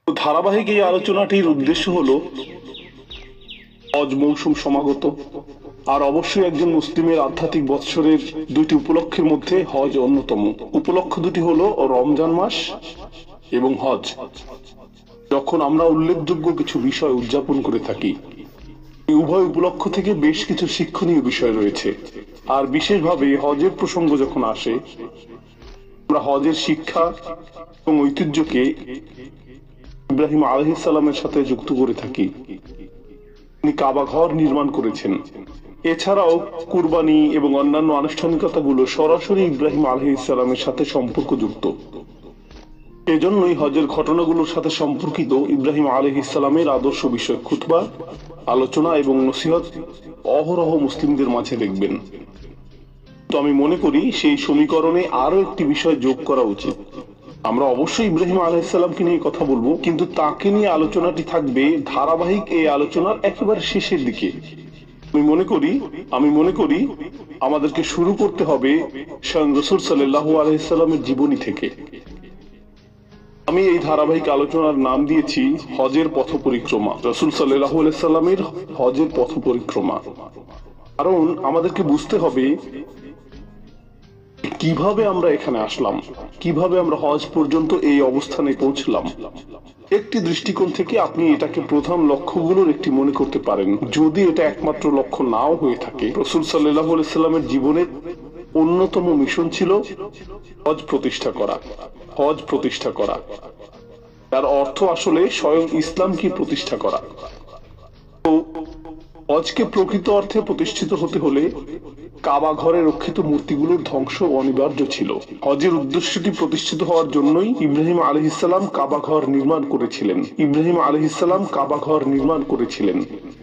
ধারাবাহিক এই আলোচনাটির উদ্দেশ্য হলো হজ মৌসুম সমাগত, আর অবশ্যই একজন মুসলিমের আধ্যাত্মিক বৎসরের দুইটি উপলক্ষের মধ্যে হজ অন্যতম। উপলক্ষ দুটি হলো রমজান মাস এবং হজ। যখন আমরা উল্লেখযোগ্য কিছু বিষয় উদযাপন করে থাকি, উভয় উপলক্ষ থেকে বেশ কিছু শিক্ষণীয় বিষয় রয়েছে। আর বিশেষভাবে হজের প্রসঙ্গ যখন আসে, আমরা হজের শিক্ষা এবং ঐতিহ্যকে ইব্রাহিম আলাইহিস সালামের সাথে যুক্ত করে থাকি। তিনি কাবা ঘর নির্মাণ করেছেন। এছাড়াও কুরবানি এবং অন্যান্য আনুষ্ঠানিকতাগুলো সরাসরি ইব্রাহিম আলাইহিস সালামের সাথে সম্পর্কযুক্ত। এজন্যই হজের ঘটনাগুলোর সাথে সম্পর্কিত ইব্রাহিম আলাইহিস সালামের আদর্শ বিষয় খুতবা, আলোচনা এবং নসিহত অহরহ মুসলিমদের মাঝে দেখবেন। তো আমি মনে করি সেই সমীকরণে আরো একটি বিষয় যোগ করা উচিত। আমরা অবশ্যই ইব্রাহিম আলাইহিস সালামকে নিয়ে কথা বলবো, কিন্তু তাকে নিয়ে আলোচনাটি থাকবে ধারাবাহিক এই আলোচনার একেবারে শেষের দিকে। আমি মনে করি আমাদেরকে শুরু করতে হবে স্বয়ং রাসূল সাল্লাল্লাহু আলাইহি সাল্লামের জীবনী থেকে। আমি এই ধারাবাহিক আলোচনার নাম দিয়েছি হজের পথ পরিক্রমা, রাসূল সাল্লাল্লাহু আলাইহি সাল্লামের হজের পথ পরিক্রমা। কারণ আমাদেরকে বুঝতে হবে কিভাবে আমরা এখানে আসলাম, কিভাবে আমরা হজ পর্যন্ত এই অবস্থানে পৌঁছলাম। একটি দৃষ্টিকোণ থেকে আপনি এটাকে প্রধান লক্ষ্যগুলোর একটি মনে করতে পারেন, যদি এটা একমাত্র লক্ষ্য নাও হয়ে থাকে। রাসূল সাল্লাল্লাহু আলাইহি সাল্লামের জীবনের অন্যতম মিশন ছিল হজ প্রতিষ্ঠা করা। হজ প্রতিষ্ঠা করা তার অর্থ আসলে স্বয়ং ইসলামকে প্রতিষ্ঠা করা। তো হজকে প্রকৃত অর্থে প্রতিষ্ঠিত হতে হলে কাবা ঘরে রক্ষিত মূর্তিগুলোর ধ্বংস অনিবার্য ছিল। হজের উদ্দেশ্যটি প্রতিষ্ঠিত হওয়ার জন্যই ইব্রাহিম আলাইহিস সালাম কাবা ঘর নির্মাণ করেছিলেন। ইব্রাহিম আলাইহিস সালাম কাবা ঘর নির্মাণ করেছিলেন।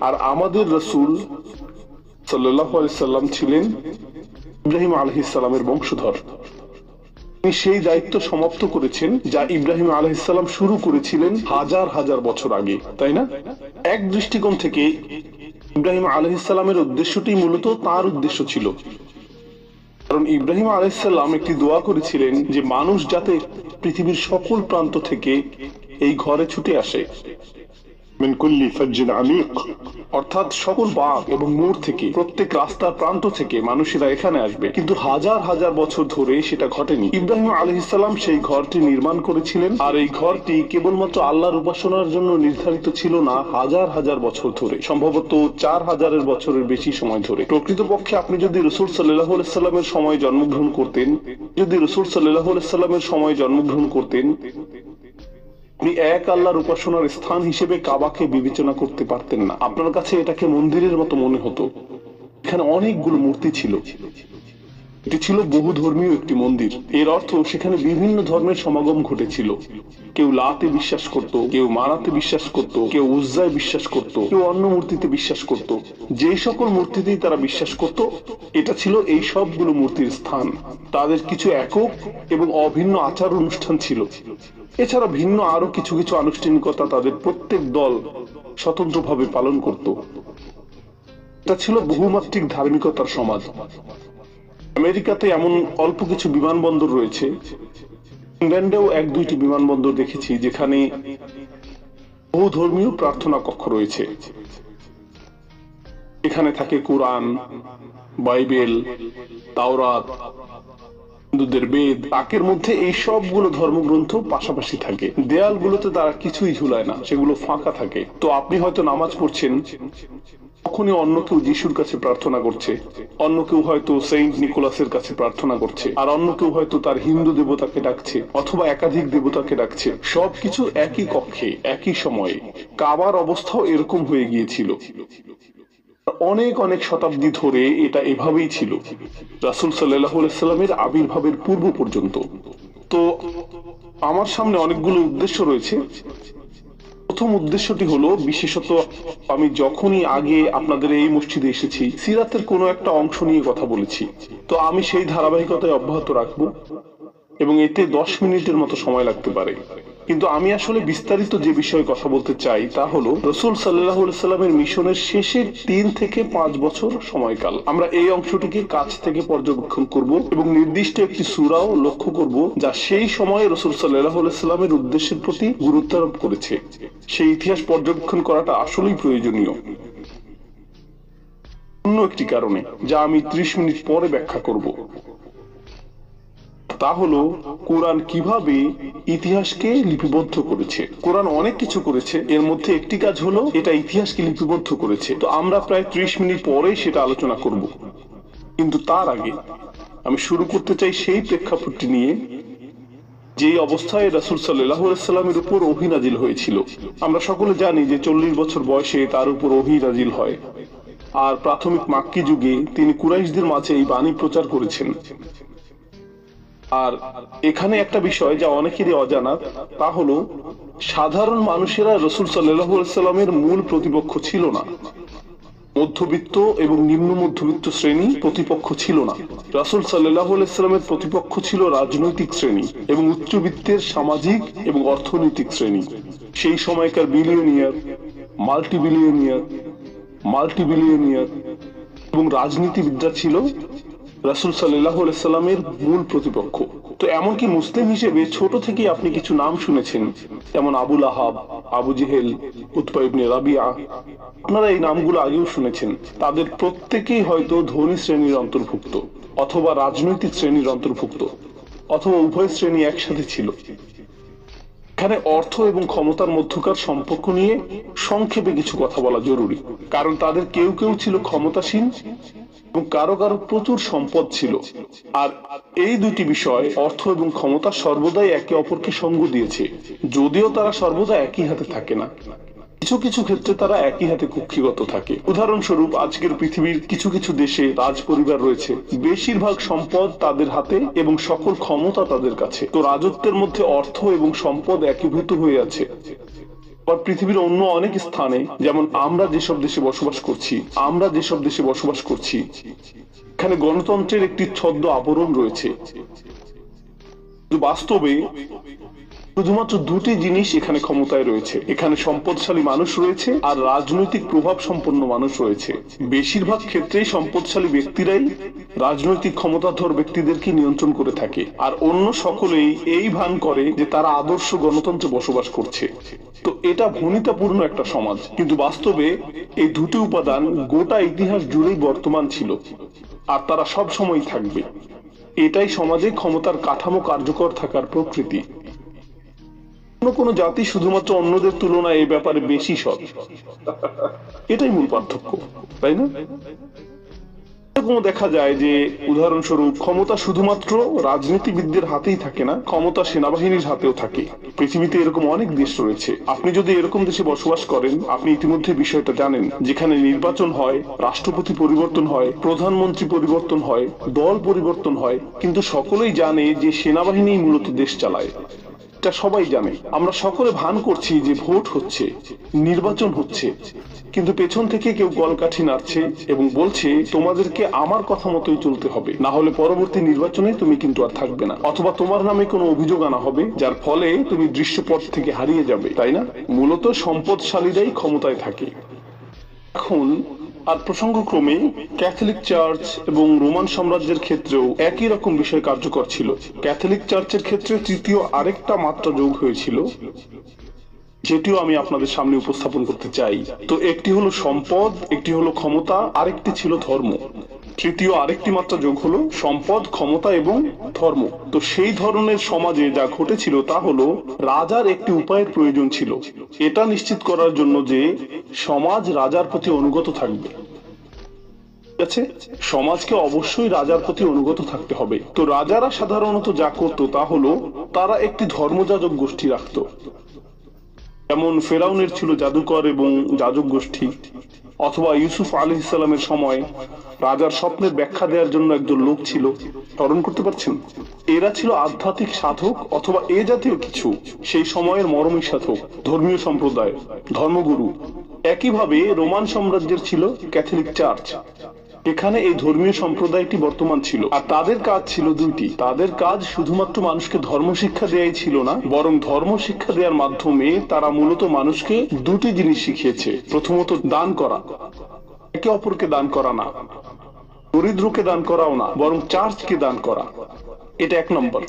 আর আমাদের রাসূল সাল্লাল্লাহু আলাইহি সাল্লাম ছিলেন ইব্রাহিম আলাইহিস সালামের বংশধর। তিনি সেই দায়িত্ব সমাপ্ত করেছেন যা ইব্রাহিম আলাইহিস সালাম শুরু করেছিলেন হাজার হাজার বছর আগে, তাই না? এক দৃষ্টিকোণ থেকে ইব্রাহিম আলাইহিস সালামের উদ্দেশ্যটি মূলত তার উদ্দেশ্য ছিল। কারণ ইব্রাহিম আলাইহিস সালাম একটি দোয়া করেছিলেন যে মানুষ যাতে পৃথিবীর সকল প্রান্ত থেকে এই ঘরে ছুটে আসে, মিন কুল্লি ফাজ্জিন আমিক, অর্থাৎ সকল বাগ এবং মোড় থেকে, প্রত্যেক রাস্তার প্রান্ত থেকে মানুষেরা এখানে আসবে। কিন্তু হাজার হাজার বছর ধরে সেটা ঘটেনি। ইব্রাহিম আলাইহিস সালাম সেই ঘরটি নির্মাণ করেছিলেন, আর এই ঘরটি কেবলমাত্র আল্লাহর উপাসনার জন্য নির্ধারিত ছিল না হাজার হাজার বছর ধরে, সম্ভবত 4000 বছরের বেশি সময় ধরে। প্রকৃতপক্ষে আপনি যদি রাসূল সাল্লাল্লাহু আলাইহি সাল্লামের সময় জন্মগ্রহণ করতেন, আপনি এক আল্লাহর উপাসনার স্থান হিসেবে কাবাকে বিবেচনা করতে পারতেন না। আপনার কাছে এটাকে মন্দিরের মতো মনে হতো। এখানে অনেকগুলো মূর্তি ছিল। এটি ছিল বহু ধর্মীয় একটি মন্দির। এর অর্থ সেখানে বিভিন্ন ধর্মের সমাগম ঘটেছিল। কেউ লাতে বিশ্বাস করত, কেউ মানাতে বিশ্বাস করত, কেউ উজ্জায় বিশ্বাস করত, কেউ অন্য মূর্তিতে বিশ্বাস করত। যেই সকল মূর্তিতেই তারা বিশ্বাস করত, এটা ছিল এই সবগুলো মূর্তির স্থান। তাদের কিছু একক এবং অভিন্ন আচার অনুষ্ঠান ছিল। এছাড়া ভিন্ন আরো কিছু কিছু আনুষ্ঠানিকতা তাদের প্রত্যেক দল স্বতন্ত্রভাবে পালন করত। এটা ছিল বহুমাত্রিক ধার্মিকতার সমাজ। আমেরিকাতে এমন অল্প কিছু বিমানবন্দর রয়েছে, ইংল্যান্ডেও 1-2টি বিমানবন্দর দেখেছি যেখানে বহু ধর্মীয় প্রার্থনা কক্ষ রয়েছে। এখানে থাকে কোরআন, বাইবেল, তাওরাত, হিন্দুদের বেদ। তাকের মধ্যে এই সবগুলো ধর্মগ্রন্থ পাশাপাশি থাকে। দেয়ালগুলোতে তারা কিছুই ঝুলায় না, সেগুলো ফাঁকা থাকে। তো আপনি হয়তো নামাজ পড়ছেন, তখনই অন্য কেউ যিশুর কাছে প্রার্থনা করছে, অন্য কেউ হয়তো সেন্ট নিকোলাসের কাছে প্রার্থনা করছে, আর অন্য কেউ হয়তো তার হিন্দু দেবতাকে ডাকছে অথবা একাধিক দেবতাকে ডাকছে। সবকিছু একই কক্ষে, একই সময়ে। কাবার অবস্থাও এরকম হয়ে গিয়েছিল। অনেক অনেক শতাব্দী ধরে এটা এভাবেই ছিল, রাসূল সাল্লাল্লাহু আলাইহি সাল্লামের আবির্ভাবের পূর্ব পর্যন্ত। তো আমার সামনে অনেকগুলো উদ্দেশ্য রয়েছে। প্রথম উদ্দেশ্যটি হলো, বিশেষত আমি যখনই আগে আপনাদের এই মসজিদে এসেছি, সিরাতের কোনো একটা অংশ নিয়ে কথা বলেছি। তো আমি সেই ধারাবাহিকতায় অব্যাহত রাখবো এবং এতে 10 মিনিটের মতো সময় লাগতে পারে। কিন্তু আমি আসলে বিস্তারিত যে বিষয়ে কথা বলতে চাই তা হলো রাসূল সাল্লাল্লাহু আলাইহি সাল্লামের মিশনের শেষের ৩ থেকে ৫ বছর সময়কাল। আমরা এই অংশটিকে কাছ থেকে পর্যবেক্ষণ করব এবং নির্দিষ্ট একটি সূরাও লক্ষ্য করব যা সেই সময়ে রাসূল সাল্লাল্লাহু আলাইহি সাল্লামের উদ্দেশ্যের প্রতি গুরুত্ব আরোপ করেছে। সেই ইতিহাস পর্যবেক্ষণ করাটা আসলেই প্রয়োজনীয় অন্য একটি কারণে, যা আমি ৩০ মিনিট পরে ব্যাখ্যা করব। তা হলো কোরআন কিভাবে ইতিহাসকে লিপিবদ্ধ করেছে। কোরআন অনেক কিছু করেছে, এর মধ্যে একটি কাজ হলো এটা ইতিহাসকে লিপিবদ্ধ করেছে। তো আমরা প্রায় ৩০ মিনিট পরেই সেটা আলোচনা করব। কিন্তু তার আগে আমি শুরু করতে চাই সেই প্রেক্ষাপটটি নিয়ে যে অবস্থায় রাসূল সাল্লাল্লাহু আলাইহি সাল্লামের উপর ওহী নাজিল হয়েছিল। আমরা সকলে জানি যে ৪০ বছর বয়সে তার উপর ওহী নাজিল হয়, আর প্রাথমিক মাক্কি যুগে তিনি কুরাইশদের মাঝে এই বাণী প্রচার করেছেন। আর এখানে একটা বিষয় যা অনেকেরই অজানা, তা হলো সাধারণ মানুষেরা রাসূল সাল্লাল্লাহু আলাইহি সাল্লামের মূল প্রতিপক্ষ ছিল না। মধ্যবিত্ত এবং নিম্ন মধ্যবিত্ত শ্রেণী প্রতিপক্ষ ছিল না। রাসূল সাল্লাল্লাহু আলাইহি সাল্লামের প্রতিপক্ষ ছিল রাজনৈতিক শ্রেণী এবং উচ্চবিত্তের সামাজিক এবং অর্থনৈতিক শ্রেণী। সেই সময়কার বিলিয়নিয়ার, মাল্টিবিলিয়নিয়ার এবং রাজনীতিবিদরা ছিল রাসূল সাল্লাল্লাহু আলাইহি সাল্লামের মূল প্রতিপক্ষ। তো এমনকি মুসলিম হিসেবে ছোট থেকে আপনি কিছু নাম শুনেছেন, যেমন আবু লাহাব, আবু জেহেল, উতবা ইবনে রাবিয়া। আপনারা এই নামগুলো আগেও শুনেছেন। তাদের প্রত্যেকেই হয়তো ধনী শ্রেণীর অন্তর্ভুক্ত, অথবা রাজনৈতিক শ্রেণীর অন্তর্ভুক্ত, অথবা উভয় শ্রেণী একসাথে ছিল। এখানে অর্থ এবং ক্ষমতার মধ্যকার সম্পর্ক নিয়ে সংক্ষেপে কিছু কথা বলা জরুরি, কারণ তাদের কেউ কেউ ছিল ক্ষমতাসীন এবং কারো কারো প্রচুর সম্পদ ছিল। আর এই দুটি বিষয়, অর্থ এবং ক্ষমতা, সর্বদাই একে অপরকে সঙ্গ দিয়েছে, যদিও তারা সর্বদা একই হাতে থাকে না। কিছু কিছু ক্ষেত্রে তারা একই হাতে কক্ষিগত থাকে। উদাহরণস্বরূপ, আজকের পৃথিবীর কিছু কিছু দেশে রাজ পরিবার রয়েছে, বেশিরভাগ সম্পদ তাদের হাতে এবং সকল ক্ষমতা তাদের কাছে। তো রাজত্বের মধ্যে অর্থ এবং সম্পদ একীভূত হয়ে আছে। আবার পৃথিবীর অন্য অনেক স্থানে, যেমন আমরা যেসব দেশে বসবাস করছি, এখানে গণতন্ত্রের একটি ছদ্ম আবরণ রয়েছে। বাস্তবে শুধুমাত্র দুটি জিনিস এখানে ক্ষমতায় রয়েছে। এখানে সম্পদশালী মানুষ রয়েছে আর রাজনৈতিক প্রভাব সম্পন্ন মানুষ রয়েছে। বেশিরভাগ ক্ষেত্রেই সম্পদশালী ব্যক্তিরাই রাজনৈতিক ক্ষমতাধর ব্যক্তিদেরকে নিয়ন্ত্রণ করে থাকে, আর অন্য সকলেই এই ভান করে যে তারা আদর্শ গণতন্ত্রে বসবাস করছে। তো এটা ভনিতাপূর্ণ একটা সমাজ, কিন্তু বাস্তবে এই দুটি উপাদান গোটা ইতিহাস জুড়েই বর্তমান ছিল, আর তারা সব সময় থাকবে। এটাই সমাজে ক্ষমতার কাঠামো কার্যকর থাকার প্রকৃতি। কোনো জাতি শুধুমাত্র অন্যদের তুলনায় এই ব্যাপারে বেশি সৎ, এটাই মূল পার্থক্য, তাই না? এরকম দেখা যায় যে, উদাহরণস্বরূপ, ক্ষমতা শুধুমাত্র রাজনীতিবিদদের হাতেই থাকে না, ক্ষমতা সেনাবাহিনীর হাতেও থাকে। পৃথিবীতে এরকম অনেক দেশ রয়েছে। আপনি যদি এরকম দেশে বসবাস করেন, আপনি ইতিমধ্যে বিষয়টা জানেন, যেখানে নির্বাচন হয়, রাষ্ট্রপতি পরিবর্তন হয়, প্রধানমন্ত্রী পরিবর্তন হয়, দল পরিবর্তন হয়, কিন্তু সকলেই জানে যে সেনাবাহিনী মূলত দেশ চালায়। এটা সবাই জানে। আমরা সকলে ভান করছি যে ভোট হচ্ছে, নির্বাচন হচ্ছে, কিন্তু পেছন থেকে কেউ গলকাঠি নাড়ছে এবং বলছে তোমাদেরকে আমার কথা মতোই চলতে হবে, না হলে পরবর্তী নির্বাচনে তুমি কিন্তু আর থাকবে না, অথবা তোমার নামে কোনো অভিযোগ আনা হবে যার ফলে তুমি দৃশ্যপট থেকে হারিয়ে যাবে, তাই না? মূলত সম্পদশালীরাই ক্ষমতায় থাকে। এখন আর প্রসঙ্গক্রমে ক্যাথলিক চার্চ এবং রোমান সাম্রাজ্যের ক্ষেত্রেও একই রকম বিষয় কার্যকর ছিল। ক্যাথলিক চার্চের ক্ষেত্রে তৃতীয় আরেকটা মাত্রা যোগ হয়েছিল, যেটিও আমি আপনাদের সামনে উপস্থাপন করতে চাই। তো একটি হলো সম্পদ, একটি হলো ক্ষমতা, আরেকটি ছিল ধর্ম। তৃতীয় আরেকটি মাত্রা যোগ হলো সম্পদ, ক্ষমতা এবং ধর্ম। তো সেই ধরনের সমাজে যা ঘটেছিল তা হলো রাজার একটি উপায়ের প্রয়োজন ছিল, এটা নিশ্চিত করার জন্য যে সমাজ রাজার প্রতি অনুগত থাকবে। সমাজকে অবশ্যই রাজার প্রতি অনুগত থাকতে হবে। তো রাজারা সাধারণত যা করত তা হলো তারা একটি ধর্মযাজক গোষ্ঠী রাখত। যেমন ফেরাউনের ছিল জাদুকর এবং যাজক গোষ্ঠী, অথবা ইউসুফ আলাইহিস সালামের সময় রাজার স্বপ্নের ব্যাখ্যা দেওয়ার জন্য একজন লোক ছিল। স্মরণ করতে পারছেন? এরা ছিল আধ্যাত্মিক সাধক অথবা এ জাতীয় কিছু, সেই সময়ের মরমী সাধক, ধর্মীয় সম্প্রদায়, ধর্মগুরু। একইভাবে রোমান সাম্রাজ্যের ছিল ক্যাথলিক চার্চ। এখানে এই ধর্মীয় সম্প্রদায়টি বর্তমান ছিল, আর তাদের কাজ ছিল দুইটি। তাদের কাজ শুধুমাত্র মানুষকে ধর্ম শিক্ষা দেয়াই ছিল না, বরং ধর্ম শিক্ষা দেওয়ার মাধ্যমে তারা মূলত মানুষকে দুটি জিনিস শিখিয়েছে। প্রথমত দান করা, একে অপরকে দান করা না, দরিদ্রকে দান করাও না, বরং চার্চকে দান করা, এটা এক নম্বর।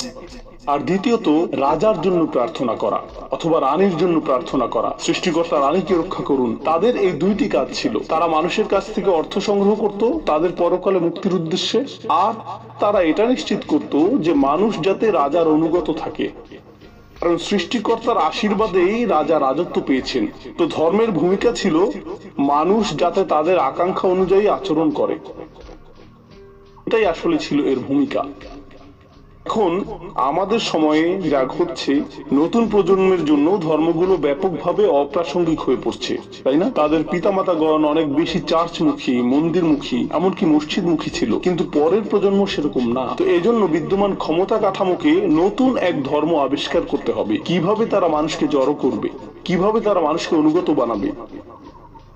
আর দ্বিতীয়ত রাজার জন্য প্রার্থনা করা অথবা রানীর জন্য প্রার্থনা করা, সৃষ্টিকর্তা রানীকে রক্ষা করুন। তাদের এই দুইটি কাজ ছিল। তারা মানুষের কাছ থেকে অর্থ সংগ্রহ করত তাদের পরকালে মুক্তির উদ্দেশ্যে, আর তারা এটা নিশ্চিত করত যে মানুষ যাতে রাজার অনুগত থাকে, কারণ সৃষ্টিকর্তার আশীর্বাদেই রাজা রাজত্ব পেয়েছেন। তো ধর্মের ভূমিকা ছিল মানুষ যাতে তাদের আকাঙ্ক্ষা অনুযায়ী আচরণ করে, এটাই আসলে ছিল এর ভূমিকা। এখন আমাদের সময়ে যা ঘটছে, নতুন প্রজন্মের জন্য ধর্মগুলো ব্যাপকভাবে অপ্রাসঙ্গিক হয়ে পড়ছে, তাই না? তাদের পিতামাতাগণ অনেক বেশি চার্চমুখী, মন্দিরমুখী, এমনকি মসজিদমুখী ছিল, কিন্তু পরের প্রজন্ম সেরকম না। তো এজন্য বিদ্যমান ক্ষমতা কাঠামোকে নতুন এক ধর্ম আবিষ্কার করতে হবে। কিভাবে তারা মানুষকে জড়ো করবে, কিভাবে তারা মানুষকে অনুগত বানাবে।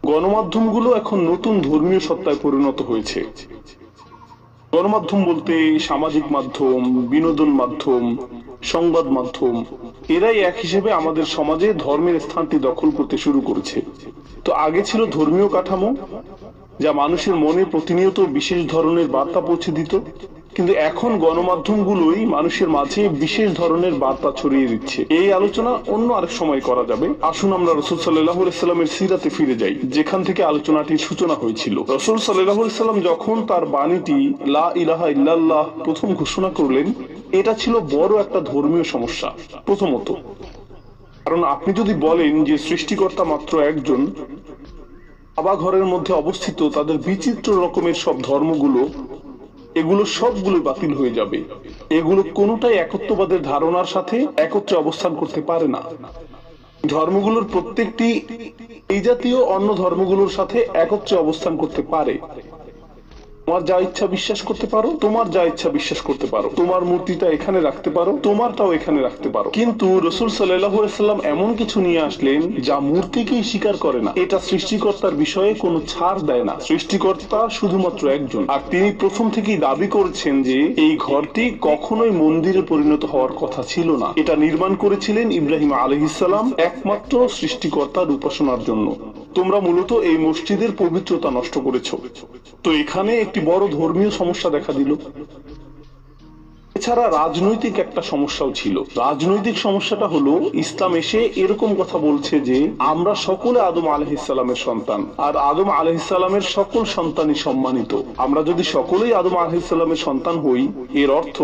গণমাধ্যমগুলো এখন নতুন ধর্মীয় সত্তায় পরিণত হয়েছে। গণমাধ্যম বলতে সামাজিক মাধ্যম, বিনোদন মাধ্যম, সংবাদ মাধ্যম, এরাই এক হিসেবে আমাদের সমাজে ধর্মের স্থানটি দখল করতে শুরু করেছে। তো আগে ছিল ধর্মীয় কাঠামো, যা মানুষের মনে প্রতিনিয়ত বিশেষ ধরনের বার্তা পৌঁছে দিত, কিন্তু এখন গণমাধ্যমগুলোই মানুষের মাঝে বিশেষ ধরনের বার্তা ছড়িয়ে দিচ্ছে। এই আলোচনা অন্য আরেক সময় করা যাবে। আসুন আমরা রাসূল সাল্লাল্লাহু আলাইহি সাল্লামের সিরাতে ফিরে যাই, যেখান থেকে আলোচনাটির সূচনা হয়েছিল। রাসূল সাল্লাল্লাহু আলাইহি সাল্লাম যখন তার বাণীটি লা ইলাহা ইল্লাল্লাহ প্রথম ঘোষণা করলেন, এটা ছিল বড় একটা ধর্মীয় সমস্যা। প্রথমত, কারণ আপনি যদি বলেন যে সৃষ্টিকর্তা মাত্র একজন, কাবা ঘরের মধ্যে অবস্থিত তাদের বিচিত্র রকমের সব ধর্মগুলো, এগুলো সবগুলো বাতিল হয়ে যাবে। এগুলো কোনোটাই একত্ববাদের ধারণার সাথে একত্রে অবস্থান করতে পারে না। ধর্মগুলোর প্রত্যেকটি এই জাতীয় অন্য ধর্মগুলোর সাথে একত্রে অবস্থান করতে পারে। তোমার যা ইচ্ছা বিশ্বাস করতে পারো, তোমার যা ইচ্ছা বিশ্বাস করতে পারো, তোমার মূর্তিটা এখানে রাখতে পারো, তোমারটাও এখানে রাখতে পারো। কিন্তু রাসূল সাল্লাল্লাহু আলাইহি সাল্লাম এমন কিছু নিয়ে আসলেন যা মূর্তিকেই স্বীকার করে না। এটা সৃষ্টিকর্তার বিষয়ে কোনো ছাড় দেয় না। সৃষ্টিকর্তা শুধুমাত্র একজন, আর তিনি প্রথম থেকেই দাবি করেছেন যে এই ঘরটি কখনোই মন্দিরে পরিণত হওয়ার কথা ছিল না। এটা নির্মাণ করেছিলেন ইব্রাহিম আলাইহিস সালাম একমাত্র সৃষ্টিকর্তার উপাসনার জন্য। তোমরা মূলত এই মসজিদের পবিত্রতা নষ্ট করেছো। তো এখানে একটি বড় ধর্মীয় সমস্যা দেখা দিল। এছাড়া রাজনৈতিক একটা সমস্যাও ছিল। রাজনৈতিক সমস্যাটা হলো, ইসলাম এসে এরকম কথা বলছে যে আমরা সকলে আদম আলাইহিস সালামের সন্তান, আর আদম আলাইহিস সালামের সকল সন্তানই সম্মানিত। আমরা যদি সকলেই আদম আলাইহিস সালামের সন্তান হই, এর অর্থ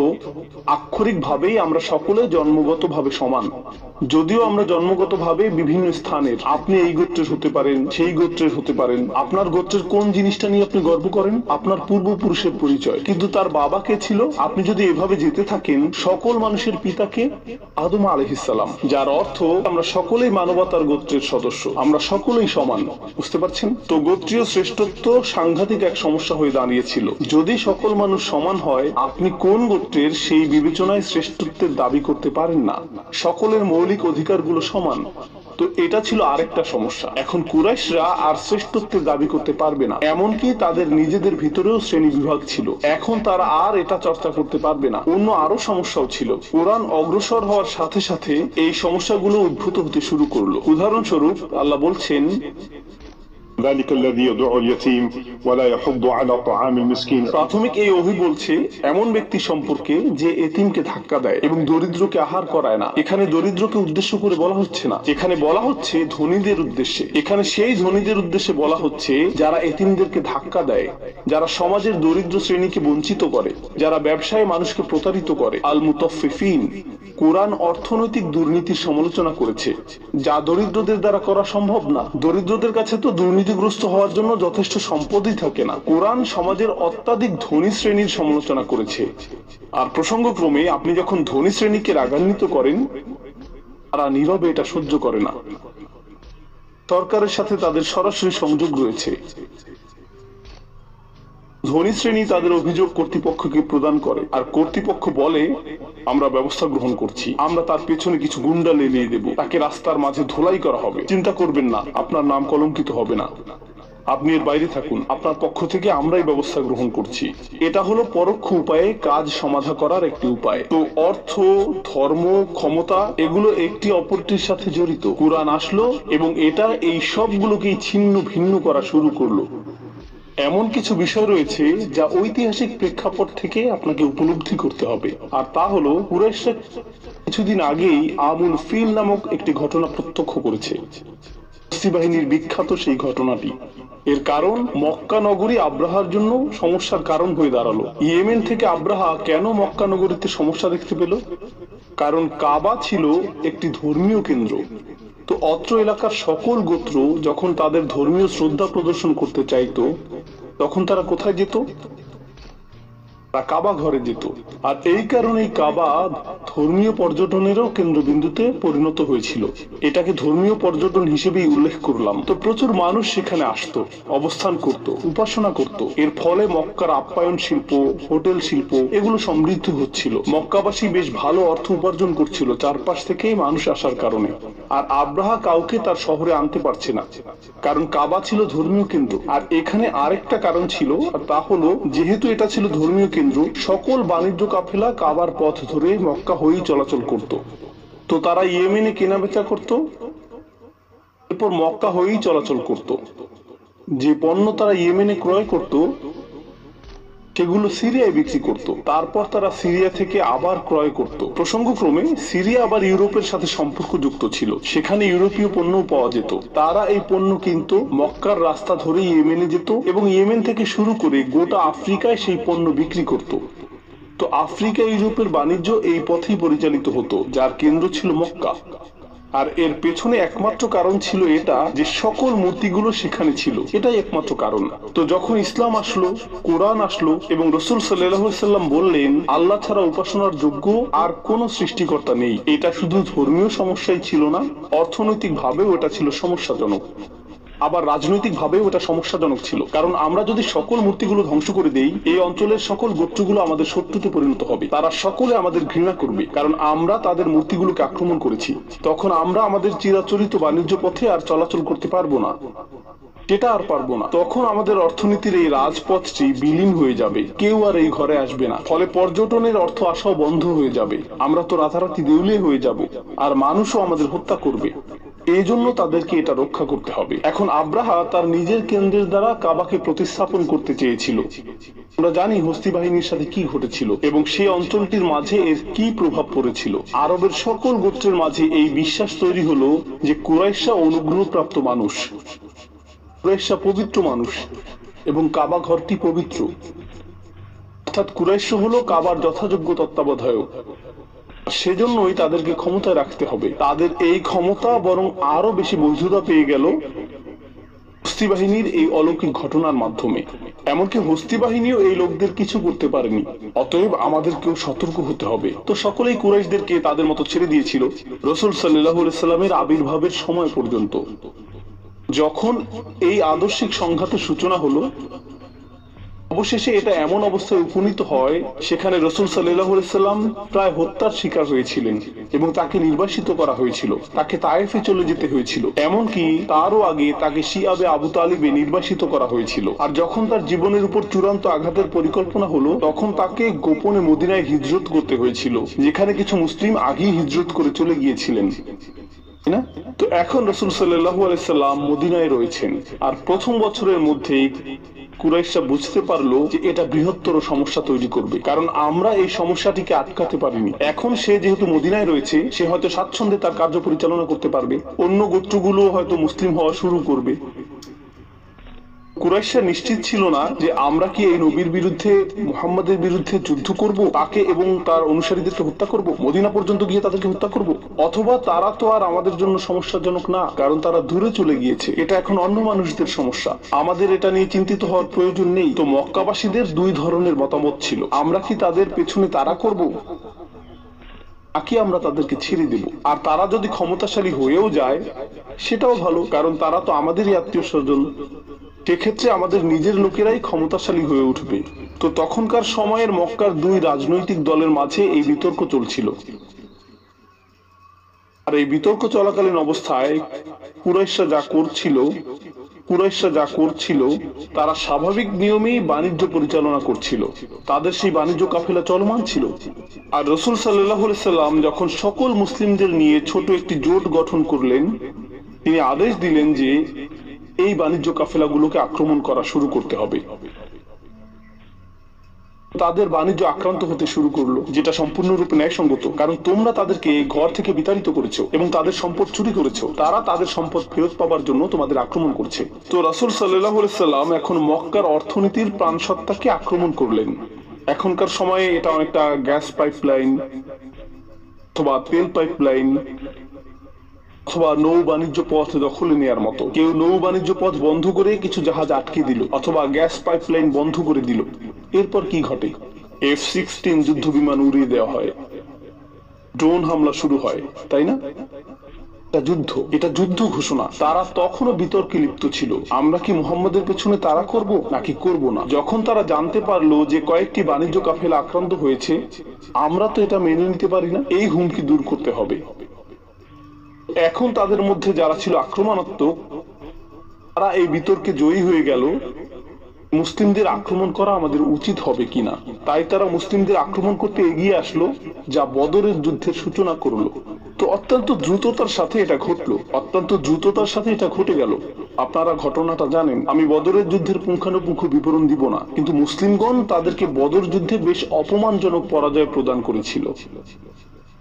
আক্ষরিকভাবেই আমরা সকলে জন্মগতভাবে সমান। যদিও আমরা জন্মগতভাবে বিভিন্ন স্থানের, আপনি এই গোত্রের হতে পারেন, সেই গোত্রের হতে পারেন। আপনার গোত্রের কোন জিনিসটা নিয়ে আপনি গর্ব করেন? আপনার পূর্বপুরুষের পরিচয়। কিন্তু তার বাবা কে ছিল? আপনি যদি এভাবে যেতে থাকেন, সকল মানুষের পিতাকে আদম আলাইহিস সালাম, যার অর্থ আমরা সকলেই মানবতার গোত্রের সদস্য, আমরা সকলেই সমান। বুঝতে পারছেন? তো গোত্রীয় শ্রেষ্ঠত্ব সাংঘাতিক এক সমস্যা হয়ে দাঁড়িয়েছিল। যদি সকল মানুষ সমান হয়, আপনি কোন গোত্রের সেই বিবেচনায় শ্রেষ্ঠত্বের দাবি করতে পারেন না। সকলের মৌলিক অধিকারগুলো সমান। তো এটা ছিল আরেকটা সমস্যা। এখন কুরাইশরা আর শ্রেষ্ঠত্বের দাবি করতে পারবে না, এমনকি তাদের নিজেদের ভিতরেও শ্রেণী বিভাগ ছিল। এখন তারা আর এটা চর্চা করতে পারবে না। অন্য আরো সমস্যাও ছিল। কোরআন অগ্রসর হওয়ার সাথে সাথে এই সমস্যাগুলো উদ্ভূত হতে শুরু করলো। উদাহরণস্বরূপ আল্লাহ বলছেন, প্রাথমিক এই ওহী বলছে এমন ব্যক্তি সম্পর্কে যে এতিমকে ধাক্কা দেয় এবং দরিদ্রকে আহার করায় না। এখানে দরিদ্রকে উদ্দেশ্য করে বলা হচ্ছে না, এখানে বলা হচ্ছে ধনীদের উদ্দেশ্যে। এখানে সেই ধনীদের উদ্দেশ্যে বলা হচ্ছে যারা এতিমদেরকে ধাক্কা দেয়, যারা সমাজের দরিদ্র শ্রেণীকে বঞ্চিত করে, যারা ব্যবসায় মানুষকে প্রতারিত করে। আল মুতাফফিফিন। কোরআন অর্থনৈতিক দুর্নীতির সমালোচনা করেছে, যা দরিদ্রদের দ্বারা করা সম্ভব না। দরিদ্রদের কাছে তো দুর্নীতিগ্রস্ত হওয়ার জন্য যথেষ্ট সম্পদই থাকে না। কোরআন সমাজের অত্যাধিক ধনী শ্রেণীর সমালোচনা করেছে। আর প্রসঙ্গক্রমে আপনি যখন ধনী শ্রেণীকে রাগান্বিত করেন, তারা নীরবে এটা সহ্য করে না। সরকারের সাথে তাদের সরাসরি সংযোগ রয়েছে। ধনী শ্রেণী তাদের অভিযোগ কর্তৃপক্ষকে প্রদান করে, আর কর্তৃপক্ষ বলে আমরা ব্যবস্থা গ্রহণ করছি, আমরা তার পেছনে কিছু গুন্ডা লেলিয়ে দেব, তাকে রাস্তার মাঝে ধোলাই করা হবে, চিন্তা করবেন না, আপনার নাম কলঙ্কিত হবে না। আপনি এর বাইরে থাকুন, আপনার পক্ষ থেকে আমরাই ব্যবস্থা গ্রহণ করছি। এটা হলো পরোক্ষ উপায়ে কাজ সমাধা করার একটি উপায়। তো অর্থ, ধর্ম, ক্ষমতা এগুলো একটি অপরটির সাথে জড়িত। কুরআন আসলো এবং এটা এই সবগুলোকেই ছিন্ন ভিন্ন করা শুরু করলো। এমন কিছু বিষয় রয়েছে যা ঐতিহাসিক প্রেক্ষাপট থেকে আপনাকে উপলব্ধি করতে হবে, আর তা হলো কুরাইশরা কিছুদিন আগেই আমুল ফিল নামক একটি ঘটনা প্রত্যক্ষ করেছে। হস্তি বাহিনীর বিখ্যাত সেই ঘটনাটি। এর কারণ মক্কা নগরী আব্রাহার জন্য সমস্যার কারণ হয়ে দাঁড়ালো। ইয়েমেন থেকে আব্রাহা কেন মক্কা নগরীতে সমস্যা দেখতে পেল? কারণ কাবা ছিল একটি ধর্মীয় কেন্দ্র। তো অত্র এলাকার সকল গোত্র যখন তাদের ধর্মীয় শ্রদ্ধা প্রদর্শন করতে চাইতো, তখন তারা কোথায় যেত? তারা কাবা ঘরে যেত। আর এই কারণেই কাবা ধর্মীয় পর্যটনেরও কেন্দ্রবিন্দুতে পরিণত হয়েছিল। এটাকে ধর্মীয় পর্যটন হিসেবেই উল্লেখ করলাম। তো প্রচুর মানুষ সেখানে আসতো, অবস্থান করত, উপাসনা করত। এর ফলে মক্কার আপ্যায়ন শিল্প, হোটেল শিল্প এগুলো সমৃদ্ধ হচ্ছিল। মক্কাবাসী বেশ ভালো অর্থ উপার্জন করছিল চারপাশ থেকেই মানুষ আসার কারণে। আর আব্রাহা কাউকে তার শহরে আনতে পারছে না, কারণ কাবা ছিল ধর্মীয় কেন্দ্র। আর এখানে আরেকটা কারণ ছিল, আর তা হলো যেহেতু এটা ছিল ধর্মীয় কেন্দ্র, সকল বাণিজ্য কাফেলা কাবার পথ ধরে মক্কা হয়েই চলাচল করত। তো তারা ইয়েমেনে কেনাবেচা করত, এরপর মক্কা হয়েই চলাচল করত। যে পণ্য তারা ইয়েমেনে ক্রয় করত সেগুলো সিরিয়ায় বিক্রি করত, তারপর তারা সিরিয়া থেকে আবার ক্রয় করত। প্রসঙ্গক্রমে সিরিয়া আবার ইউরোপের সাথে সম্পর্কযুক্ত ছিল, সেখানে ইউরোপীয় পণ্যও পাওয়া যেত। তারা এই পণ্য কিন্তু মক্কার রাস্তা ধরে ইয়েমেনে যেত এবং ইয়েমেন থেকে শুরু করে গোটা আফ্রিকায় সেই পণ্য বিক্রি করত। তো আফ্রিকা ইউরোপের বাণিজ্য এই পথেই পরিচালিত হতো, যার কেন্দ্র ছিল মক্কা। আর এর পেছনে একমাত্র কারণ ছিল এটা যে সকল মূর্তিগুলো সেখানে ছিল, এটাই একমাত্র কারণ। তো যখন ইসলাম আসলো, কোরআন আসলো এবং রাসূল সাল্লাল্লাহু আলাইহি সাল্লাম বললেন আল্লাহ ছাড়া উপাসনার যোগ্য আর কোনো সৃষ্টিকর্তা নেই, এটা শুধু ধর্মীয় সমস্যাই ছিল না, অর্থনৈতিক ভাবেও এটা ছিল সমস্যাজনক। আবার রাজনৈতিক ভাবেও এটা সমস্যাজনক ছিল, কারণ আমরা যদি সকল মূর্তিগুলো ধ্বংস করে দেই, এই অঞ্চলের সকল গোত্রগুলো আমাদের শত্রুতে পরিণত হবে। তারা সকলে আমাদের ঘৃণা করবে, কারণ আমরা তাদের মূর্তিগুলোকে আক্রমণ করেছি। তখন আমরা আমাদের চিরাচরিত বাণিজ্য পথে আর চলাচল করতে পারবো না, এটা আর পারবো না। তখন আমাদের অর্থনীতির এই রাজপথটি বিলীন হয়ে যাবে, কেউ আর এই ঘরে আসবে না। ফলে পর্যটনের অর্থ আসাও বন্ধ হয়ে যাবে, আমরা তো রাতারাতি দেউলিয়া হয়ে যাব, আর মানুষও আমাদের হত্যা করবে। এই জন্য তাদেরকে এটা রক্ষা করতে হবে। এখন আব্রাহা তার নিজের কেন্দ্রের দ্বারা কাবাকে প্রতিস্থাপন করতে চেয়েছিল। আমরা জানি হস্তি বাহিনীর সাথে কি ঘটেছিল এবং সেই অঞ্চলটির মাঝে এর কি প্রভাব পড়েছিল। আরবের সকল গোত্রের মাঝে এই বিশ্বাস তৈরি হলো যে কুরাইশরা অনুগ্রহপ্রাপ্ত মানুষ, কুরাইশরা পবিত্র মানুষ এবং কাবা ঘরটি পবিত্র। অর্থাৎ কুরাইশ হলো কাবার যথাযোগ্য তত্ত্বাবধায়ক। সেজন্যই তাদেরকে ক্ষমতায় রাখতে হবে। তাদের এই ক্ষমতা বরং আরো বেশি বৈধতা পেয়ে গেল হস্তি বাহিনীর এই অলৌকিক ঘটনার মাধ্যমে। এমনকি হস্তি বাহিনীও এই লোকদের কিছু করতে পারেনি। অতএব আমাদেরকেও সতর্ক হতে হবে। তো সকলেই কুরাইশদেরকে তাদের মতো ছেড়ে দিয়েছিল রাসূল সাল্লাল্লাহু আলাইহি সাল্লামের আবির্ভাবের সময় পর্যন্ত। যখন এই আদর্শিক সংঘাতের সূচনা হলো, অবশেষে এটা এমন অবস্থায় উপনীত হয় সেখানে রাসূল সাল্লাল্লাহু আলাইহি সাল্লাম প্রায় হত্যার শিকার হয়েছিলেন এবং তাকে নির্বাসিত করা হয়েছিল, তাকে তায়েফে চলে যেতে হয়েছিল। এমনকি তারও আগে তাকে শিয়াবে আবু তালিবে নির্বাসিত করা হয়েছিল। আর যখন তার জীবনের উপর চূড়ান্ত আঘাতের পরিকল্পনা হলো, তখন তাকে গোপনে মদিনায় হিজরত করতে হয়েছিল, যেখানে কিছু মুসলিম আগেই হিজরত করে চলে গিয়েছিলেন না। তো এখন রাসূল সাল্লাল্লাহু আলাইহি সাল্লাম মদিনায় রয়েছেন, আর প্রথম বছরের মধ্যেই কুরাইশরা বুঝতে পারলো যে এটা বৃহত্তর সমস্যা তৈরি করবে, কারণ আমরা এই সমস্যাটিকে আটকাতে পারিনি। এখন সে যেহেতু মদিনায় রয়েছে, সে হয়তো স্বাচ্ছন্দ্যে তার কার্য পরিচালনা করতে পারবে, অন্য গোত্রগুলো হয়তো মুসলিম হওয়া শুরু করবে। কুরাইশরা নিশ্চিত ছিল না যে আমরা কি এই নবীর বিরুদ্ধে, মুহাম্মাদের বিরুদ্ধে যুদ্ধ করব, তাকে এবং তার অনুসারীদেরকে হত্যা করব, মদিনা পর্যন্ত গিয়ে তাদেরকে হত্যা করব, অথবা তারা তো আর আমাদের জন্য সমস্যাজনক না, কারণ তারা দূরে চলে গিয়েছে, এটা এখন অন্য মানুষদের সমস্যা, আমাদের এটা নিয়ে চিন্তিত হওয়ার প্রয়োজন নেই। তো মক্কাবাসীদের দুই ধরনের মতামত ছিল, আমরা কি তাদের পেছনে তাড়া করব, নাকি আমরা তাদেরকে ছেড়ে দেব। আর তারা যদি ক্ষমতাশালী হয়েও যায় সেটাও ভালো, কারণ তারা তো আমাদেরই আত্মীয় স্বজন, সেক্ষেত্রে আমাদের নিজের লোকেরাই ক্ষমতাশালী হয়ে উঠবে। তো তখনকার সময়ের মক্কার দুই রাজনৈতিক দলের মাঝে এই বিতর্ক চলছিল। আর এই বিতর্ক চলাকালীন অবস্থায় কুরাইশরা যা করছিল কুরাইশরা যা করছিল তারা স্বাভাবিক নিয়মেই বাণিজ্য পরিচালনা করছিল, তাদের সেই বাণিজ্য কাফেলা চলমান ছিল। আর রাসূল সাল্লাল্লাহু আলাইহি সাল্লাম যখন সকল মুসলিমদের নিয়ে ছোট একটি জোট গঠন করলেন, তিনি আদেশ দিলেন যে এই বাণিজ্য কাফেলাগুলোকে আক্রমণ করা শুরু করতে হবে। তাদের বাণিজ্য আক্রান্ত হতে শুরু করলো, যেটা সম্পূর্ণরূপে ন্যায়সঙ্গত, কারণ তোমরা তাদেরকে ঘর থেকে বিতাড়িত করেছো এবং তাদের সম্পদ চুরি করেছো। তারা তাদের সম্পদ ফেরত পাবার জন্য তোমাদের আক্রমণ করছে। তো রাসূল সাল্লাল্লাহু আলাইহি সাল্লাম এখন মক্কার অর্থনীতির প্রাণসত্তাকে আক্রমণ করলেন। এখনকার সময়ে এটা অনেকটা গ্যাস পাইপলাইন অথবা তেল পাইপলাইন অথবা নৌ বাণিজ্য পথ দখলে নেওয়ার মতো। কেউ নৌ বাণিজ্য পথ বন্ধ করে কিছু জাহাজ আটকে দিল অথবা গ্যাস পাইপলাইন বন্ধ করে দিল। এরপর কি ঘটে? F-16 যুদ্ধ বিমান উড়িয়ে দেওয়া হয়, ড্রোন হামলা শুরু হয়, তাই না? এটা যুদ্ধ ঘোষণা। তারা তখনও বিতর্কে লিপ্ত ছিল, আমরা কি মুহাম্মদের পেছনে তারা করব নাকি করব না। যখন তারা জানতে পারলো যে কয়েকটি বাণিজ্য কাফেলা আক্রান্ত হয়েছে, আমরা তো এটা মেনে নিতে পারি না, এই হুমকি দূর করতে হবে। এখন তাদের মধ্যে যারা ছিল আক্রমণাত্মক, তারা এই বিতর্কে জয়ী হয়ে গেল মুসলিমদের আক্রমণ করা আমাদের উচিত হবে কিনা। তাই তারা মুসলিমদের আক্রমণ করতে এগিয়ে আসলো, যা বদরের যুদ্ধের সূচনা করলো। তো অত্যন্ত দ্রুততার সাথে এটা ঘটে গেল। আপনারা ঘটনাটা জানেন। আমি বদরের যুদ্ধের পুঙ্খানুপুঙ্খ বিবরণ দিব না, কিন্তু মুসলিমগণ তাদেরকে বদর যুদ্ধে বেশ অপমানজনক পরাজয় প্রদান করেছিল।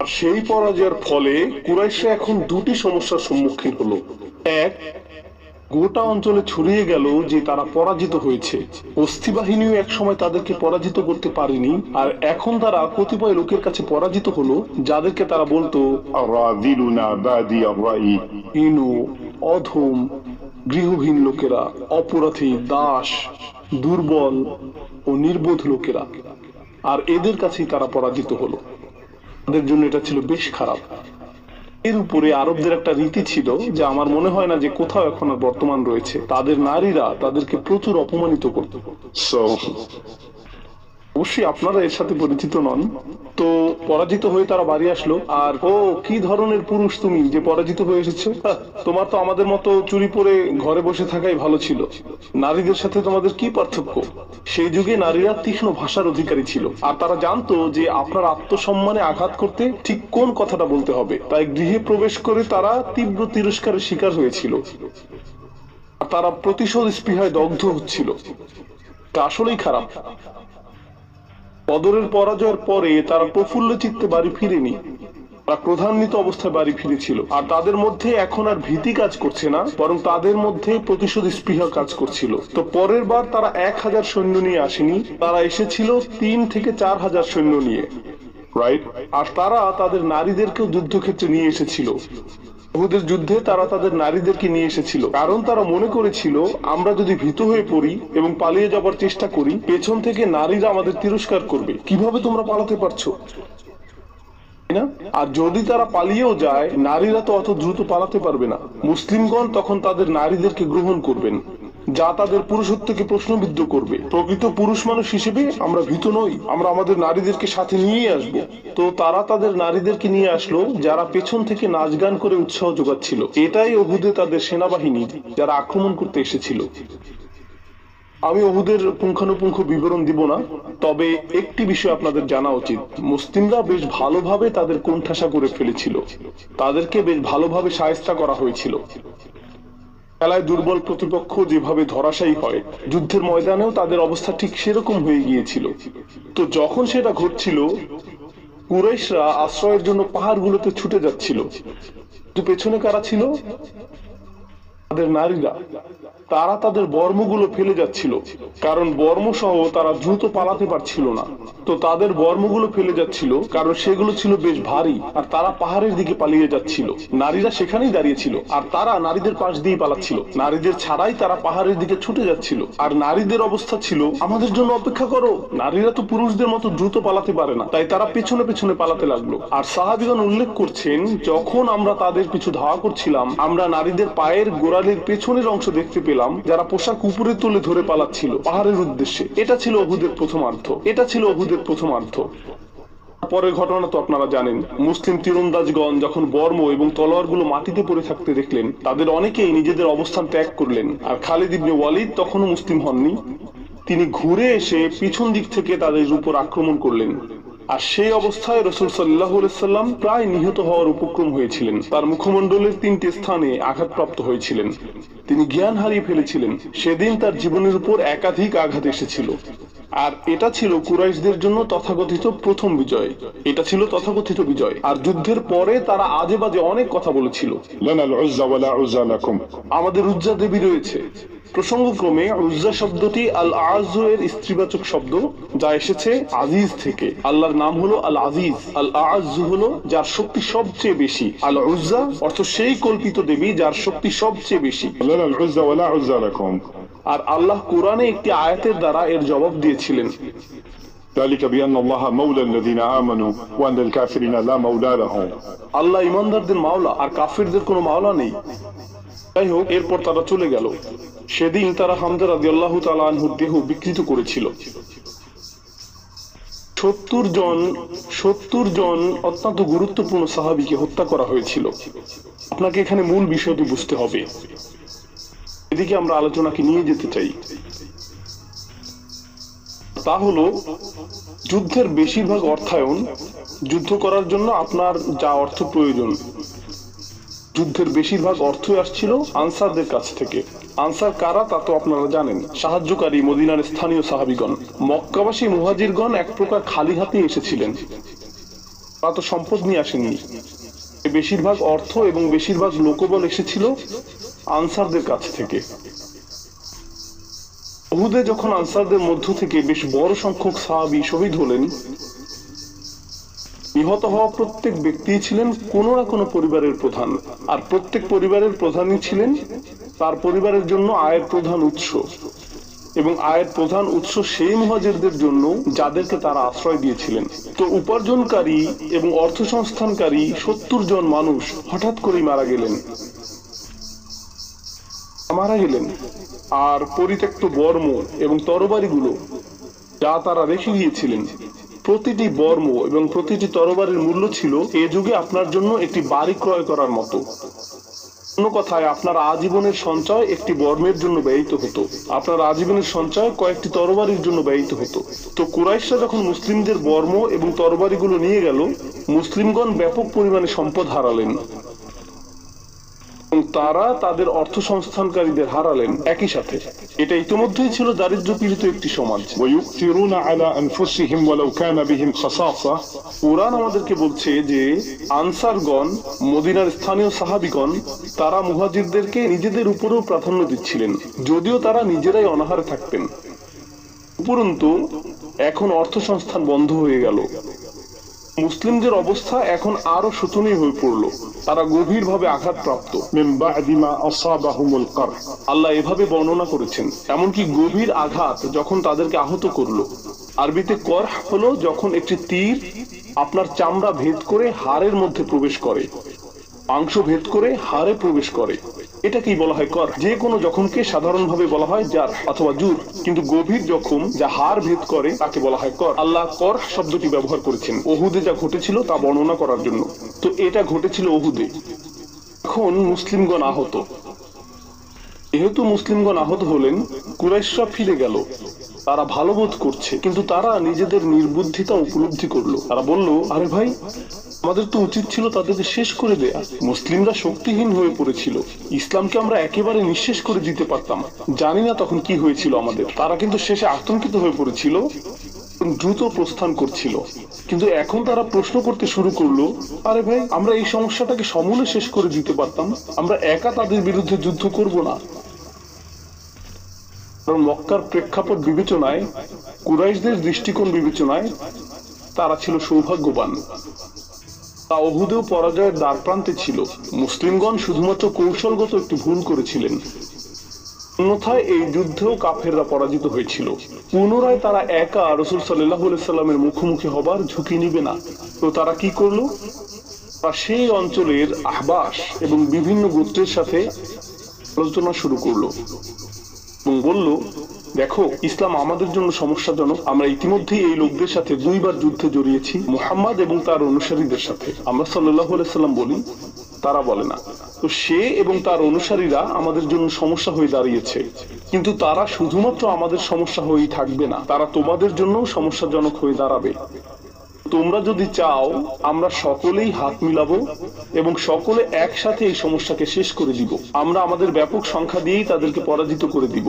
আর সেই পরাজয়ের ফলে কুরাইশরা এখন দুটি সমস্যার সম্মুখীন হলো। এক, গোটা অঞ্চলে ছড়িয়ে গেল যে তারা পরাজিত হয়েছে। অস্থি বাহিনীও এক সময় তাদেরকে পরাজিত করতে পারেনি, আর এখন তারা কতিপয় লোকের কাছে পরাজিত হলো, যাদেরকে তারা বলতো ইনু, অধম, গৃহহীন লোকেরা, অপরাধী, দাস, দুর্বল ও নির্বোধ লোকেরা। আর এদের কাছেই তারা পরাজিত হলো। তাদের জন্য এটা ছিল বেশ খারাপ। এর উপরে আরবদের একটা রীতি ছিল, যে আমার মনে হয় না যে কোথাও এখন আর বর্তমান রয়েছে। তাদের নারীরা তাদেরকে প্রচুর অপমানিত করত। অবশ্যই আপনারা এর সাথে পরিচিত নন। তো পরাজিত হয়ে তারা বাড়ি আসলো, আর ও কি ধরনের পুরুষ তুমি যে পরাজিত হয়ে এসেছো, তোমার তো আমাদের মতো চুরি পরে ঘরে বসে থাকাই ভালো ছিল, নারীদের সাথে তোমাদের কি পার্থক্য। সেই যুগে নারীরা তীক্ষ্ণ ভাষার অধিকারী ছিল, আর তারা জানতো যে আপনার আত্মসম্মানে আঘাত করতে ঠিক কোন কথাটা বলতে হবে। তাই গৃহে প্রবেশ করে তারা তীব্র তিরস্কারের শিকার হয়েছিল। তারা প্রতিশোধ স্পৃহায় দগ্ধ হচ্ছিল। তা আসলেই খারাপ। বদরের পরাজয়ের পরে তারা প্রফুল্ল চিত্তে বাড়ি ফিরেনি, তারা ক্রোধান্বিত অবস্থায় বাড়ি ফিরেছিল। আর তাদের মধ্যে এখন আর ভীতি কাজ করছে না, বরং তাদের মধ্যে প্রতিশোধ স্পৃহা কাজ করছিল। তো পরের বার তারা 1000 সৈন্য নিয়ে আসেনি, তারা এসেছিল 3 থেকে 4000 সৈন্য নিয়ে, রাইট? আর তারা তাদের নারীদেরকেও যুদ্ধক্ষেত্রে নিয়ে এসেছিল। উহুদের যুদ্ধে তারা তাদের নারীদেরকে নিয়ে এসেছিল, কারণ তারা মনে করেছিল আমরা যদি ভীত হয়ে পড়ি এবং পালিয়ে যাবার চেষ্টা করি, পেছন থেকে নারীরা আমাদের তিরস্কার করবে, কিভাবে তোমরা পালাতে পারছো, না? আর যদি তারা পালিয়েও যায়, নারীরা তো অত দ্রুত পালাতে পারবে না। মুসলিমগণ তখন তাদের নারীদেরকে গ্রহণ করবেন, যা তাদের পুরুষত্বকে প্রশ্নবিদ্ধ করবে। প্রকৃত পুরুষ মানুষ হিসেবে আমরা ভীত নই, আমরা আমাদের নারীদেরকে সাথে নিয়ে আসবো। তো তারা তাদের নারীদেরকে নিয়ে আসলো, যারা পেছন থেকে নাচ গান করে উৎসাহ যোগাচ্ছিল। এটাই উহুদে তাদের সেনাবাহিনী, যারা আক্রমণ করতে এসেছিল। আমি উহুদের পুঙ্খানুপুঙ্খ বিবরণ দিব না, তবে একটি বিষয় আপনাদের জানা উচিত, মুসলিমরা বেশ ভালোভাবে তাদের কোণঠাসা করে ফেলেছিল, তাদেরকে বেশ ভালোভাবে শায়েস্তা করা হয়েছিল। খেলায় দুর্বল প্রতিপক্ষ যেভাবে ধরাশায়ী হয়, যুদ্ধের ময়দানেও তাদের অবস্থা ঠিক সেরকম হয়ে গিয়েছিল। তো যখন সেটা ঘটছিল, কুরাইশরা আশ্রয়ের জন্য পাহাড়গুলোতে ছুটে যাচ্ছিল। পেছনে কারা ছিল? তাদের নারীরা। তারা তাদের বর্মগুলো ফেলে যাচ্ছিল, কারণ বর্ম সহ তারা দ্রুত পালাতে পারছিল না। তো তাদের বর্মগুলো ফেলে যাচ্ছিল, কারণ সেগুলো ছিল বেশ ভারী, আর তারা পাহাড়ের দিকে পালিয়ে যাচ্ছিল। নারীরা সেখানেই দাঁড়িয়ে ছিল, আর তারা নারীদের পাশ দিয়ে পালাচ্ছিল। নারীদের ছাড়াই তারা পাহাড়ের দিকে ছুটে যাচ্ছিল। আর নারীদের অবস্থা ছিল, আমাদের জন্য অপেক্ষা করো, নারীরা তো পুরুষদের মতো দ্রুত পালাতে পারে না। তাই তারা পেছনে পেছনে পালাতে লাগলো। আর সাহাবীগণ উল্লেখ করছেন, যখন আমরা তাদের পিছু ধাওয়া করছিলাম, আমরা নারীদের পায়ের গোড়ালির পেছনের অংশ দেখতে পেলাম, যারা পোশাক উপরে তুলে ধরে পালাচ্ছিল পাহাড়ের উদ্দেশ্যে। এটা ছিল উহুদের প্রথমার্ধ। পরের ঘটনা তো আপনারা জানেন। মুসলিম তীরন্দাজগণ যখন বর্ম এবং তলোয়ারগুলো মাটিতে পড়ে থাকতে দেখলেন, তাদের অনেকেই নিজেদের অবস্থান ত্যাগ করলেন। আর খালিদ ইবনে ওয়ালিদ তখনও মুসলিম হননি। তিনি ঘুরে এসে পিছন দিক থেকে তাদের উপর আক্রমণ করলেন। আর সেই অবস্থায় রাসূল সাল্লাল্লাহু আলাইহি সাল্লাম প্রায় নিহত হওয়ার উপক্রম হয়েছিলেন। তার মুখমণ্ডলের 3টি স্থানে আঘাতপ্রাপ্ত হয়েছিলেন। তিনি জ্ঞান হারিয়ে ফেলেছিলেন। সেদিন তার জীবনের উপর একাধিক আঘাত এসেছিল। আর এটা ছিল কুরাইশদের জন্য তথাকথিত প্রথম বিজয়। এটা ছিল তথাকথিত বিজয়। আর যুদ্ধের পরে তারা আজে বাজে অনেক কথা বলেছিল। লানা আল-উজ্জা ওয়া লা উজ্জা লাকুম। আমাদের উজ্জা দেবী রয়েছে। প্রসঙ্গক্রমে উজ্জা শব্দটি আল আযু এর স্ত্রীবাচক শব্দ, যা এসেছে আজিজ থেকে। আল্লাহর নাম হলো আল আজিজ। আল আযু হলো যার শক্তি সবচেয়ে বেশি। আল উজ্জা অর্থ সেই কল্পিত দেবী যার শক্তি সবচেয়ে বেশি। লানা আল-উজ্জা ওয়া লা উজ্জা লাকুম। আর আল্লাহ কোরআনে একটি আয়াতের দ্বারা এর জবাব দিয়েছিলেন। ذلك بأن الله مولى الذين آمنوا وأن الكافرين لا مولى لهم। আল্লাহ ঈমানদারদের মাওলা, আর কাফিরদের কোনো মাওলা নেই। যাই হোক, এরপর তারা চলে গেল। সেদিন তারা হামজা রাদিয়াল্লাহু তাআলা আনহুর দেহ বিকৃত করেছিল। 70 জন অত্যন্ত গুরুত্বপূর্ণ সাহাবীকে হত্যা করা হয়েছিল। আপনাকে এখানে মূল বিষয়টি বুঝতে হবে। এদিকে আমরা আলোচনাকে নিয়ে যেতে চাই। তা হলো, যুদ্ধের বেশিরভাগ অর্থায়ন, যুদ্ধ করার জন্য আপনার যা অর্থ প্রয়োজন, যুদ্ধের বেশিরভাগ অর্থই আসছিল আনসারদের কাছ থেকে। আনসার কারা তা তো আপনারা জানেন। সাহায্যকারী মদিনার স্থানীয় সাহাবীগণ। মক্কাবাসী মুহাজিরগণ এক প্রকার খালি হাতে এসেছিলেন। তারা তো সম্পদ নিয়ে আসেননি। বেশিরভাগ অর্থ এবং বেশিরভাগ লোকবল এসেছিল আনসারদের কাছ থেকে। উহুদে যখন আনসারদের মধ্য থেকে বেশ বড় সংখ্যক সাহাবী শহীদ হলেন, নিহত হওয়া প্রত্যেক ব্যক্তি ছিলেন কোনো না কোনো পরিবারের প্রধান। আর প্রত্যেক পরিবারের প্রধানই ছিলেন তার পরিবারের জন্য আয়ের প্রধান উৎস। এবং আয়ের প্রধান উৎস সেই মুহাজিরদের জন্য যাদেরকে তারা আশ্রয় দিয়েছিলেন। তো উপার্জনকারী এবং অর্থ সংস্থানকারী 70 জন মানুষ হঠাৎ করেই মারা গেলেন। আর পরিত্যক্ত বর্ম এবং তরবারিগুলো যা তারা রেখে গিয়েছিলেন, প্রতিটি বর্ম এবং প্রতিটি তরবারির মূল্য ছিল এ যুগে আপনার জন্য একটি বাড়ি ক্রয় করার মতো। অন্য কথায়, আপনার আজীবনের সঞ্চয় একটি বর্মের জন্য ব্যয়িত হতো। আপনার আজীবনের সঞ্চয় কয়েকটি তরবারির জন্য ব্যয়িত হতো। তো কুরাইশরা যখন মুসলিমদের বর্ম এবং তরবারিগুলো নিয়ে গেল, মুসলিমগণ ব্যাপক পরিমাণে সম্পদ হারালেন এবং তারা তাদের অর্থ সংস্থানকারীদের হারালেন একই সাথে। এটা ইতিমধ্যেই ছিল দারিদ্র পীড়িত একটি সমাজ। ويؤثرون على أنفسهم ولو كان بهم خصاصة। কোরআন আমাদেরকে বলছে যে আনসারগণ, মদিনার স্থানীয় সাহাবীগণ, তারা মুহাজিরদেরকে নিজেদের উপরেও প্রাধান্য দিচ্ছিলেন, যদিও তারা নিজেরাই অনাহারে থাকতেন। উপরন্তু এখন অর্থ সংস্থান বন্ধ হয়ে গেল। মুসলিমদের অবস্থা এখন আরো শোচনীয় হয়ে পড়ল। তারা গভীরভাবে আঘাতপ্রাপ্ত। من بعد ما أصابهم القرح। আল্লাহ এভাবে বর্ণনা করেছেন, এমনকি গভীর আঘাত যখন তাদেরকে আহত করলো। আরবিতে করহ হলো যখন একটি তীর আপনার চামড়া ভেদ করে হাড়ের মধ্যে প্রবেশ করে, মাংস ভেদ করে হাড়ে প্রবেশ করে, এটাকেই বলা হয় কর। যে কোনো জখমকে সাধারণভাবে বলা হয় জার অথবা জুর, কিন্তু গভীর জখম যা হাড় ভেদ করে তাকে বলা হয় কর। আল্লাহ কর শব্দটি ব্যবহার করেছেন উহুদে যা ঘটেছিল তা বর্ণনা করার জন্য। তো এটা ঘটেছিল উহুদে। এখন মুসলিমগণ আহত। যেহেতু মুসলিমগণ আহত হলেন, কুরাইশরা ফিরে গেল। তারা ভালো বোধ করছে, কিন্তু তারা নিজেদের নির্বুদ্ধিতা উপলব্ধি করলো। তারা বলল, আরে ভাই, আমাদের তো উচিত ছিল তাদেরকে শেষ করে দেয়া। মুসলিমরা শক্তিহীন হয়ে পড়েছিল, ইসলামকে আমরা একেবারে নিঃশেষ করে দিতে পারতাম। জানি না তখন কি হয়েছিল আমাদের। তারা কিন্তু শেষে আতঙ্কিত হয়ে পড়েছিল, দ্রুত প্রস্থান করছিল। কিন্তু এখন তারা প্রশ্ন করতে শুরু করলো, আরে ভাই, আমরা এই সমস্যাটাকে সমূলে শেষ করে দিতে পারতাম। আমরা একা তাদের বিরুদ্ধে যুদ্ধ করব না। কারণ মক্কার প্রেক্ষাপট বিবেচনায়, কুরাইশদের দৃষ্টিকোণ বিবেচনায় তারা ছিল সৌভাগ্যবান। তা উহুদেও পরাজয়ের দ্বার প্রান্তে ছিল। মুসলিমগণ শুধুমাত্র কৌশলগত একটি ভুল করেছিলেন, অন্যথায় এই যুদ্ধেও কাফেররা পরাজিত হয়েছিল। পুনরায় তারা একা রাসূল সাল্লাল্লাহু আলাইহি সাল্লামের মুখোমুখি হবার ঝুঁকি নিবে না। তো তারা কি করলো? তারা সেই অঞ্চলের আহবাস এবং বিভিন্ন গোত্রের সাথে আলোচনা শুরু করলো এবং বলল, দেখো, ইসলাম আমাদের জন্য সমস্যাজনক। আমরা ইতিমধ্যেই এই লোকদের সাথে 2 বার যুদ্ধে জড়িয়েছি, মুহাম্মদ এবং তার অনুসারীদের সাথে। আমরা সাল্লাল্লাহু আলাইহি সাল্লাম বলি, তারা বলে না। তো সে এবং তার অনুসারীরা আমাদের জন্য সমস্যা হয়ে দাঁড়িয়েছে, কিন্তু তারা শুধুমাত্র আমাদের সমস্যা হয়েই থাকবে না, তারা তোমাদের জন্য সমস্যাজনক হয়ে দাঁড়াবে। তোমরা যদি চাও আমরা সকলেই হাত মিলাবো এবং সকলে একসাথে এই সমস্যাকে শেষ করে দিব। আমরা আমাদের ব্যাপক সংখ্যা দিয়েই তাদেরকে পরাজিত করে দিব।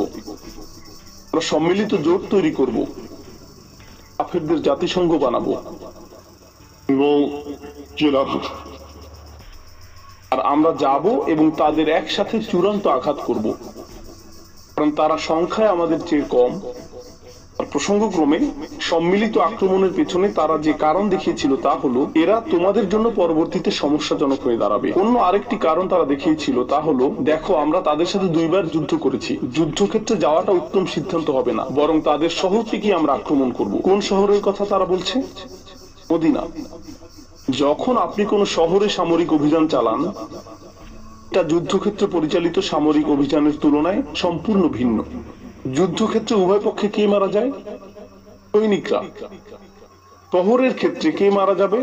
আমরা সম্মিলিত জোট তৈরি করব, কাফেরদের জাতিসংঘ বানাবো, আর আমরা যাব এবং তাদের একসাথে চূড়ান্ত আঘাত করব, কারণ তারা সংখ্যায় আমাদের চেয়ে কম। আর প্রসঙ্গক্রমে সম্মিলিত আক্রমণের পেছনে তারা যে কারণ দেখিয়েছিল তা হলো এরা তোমাদের জন্য পরবর্তীতে সমস্যাজনক হয়ে দাঁড়াবে। অন্য আরেকটি কারণ তারা দেখিয়েছিল, তা হলো দেখো, আমরা তাদের সাথে 2 বার যুদ্ধ করেছি, যুদ্ধক্ষেত্রে যাওয়াটা উত্তম সিদ্ধান্ত হবে না, বরং তাদের শহরটিকে আমরা আক্রমণ করব। কোন শহরের কথা তারা বলছে? মদিনা। যখন আপনি কোন শহরে সামরিক অভিযান চালান, এটা যুদ্ধক্ষেত্রে পরিচালিত সামরিক অভিযানের তুলনায় সম্পূর্ণ ভিন্ন। যুদ্ধক্ষেত্রে উভয় পক্ষে কে মারা যায়? সৈনিকরা। শহরের ক্ষেত্রে কে মারা যাবে?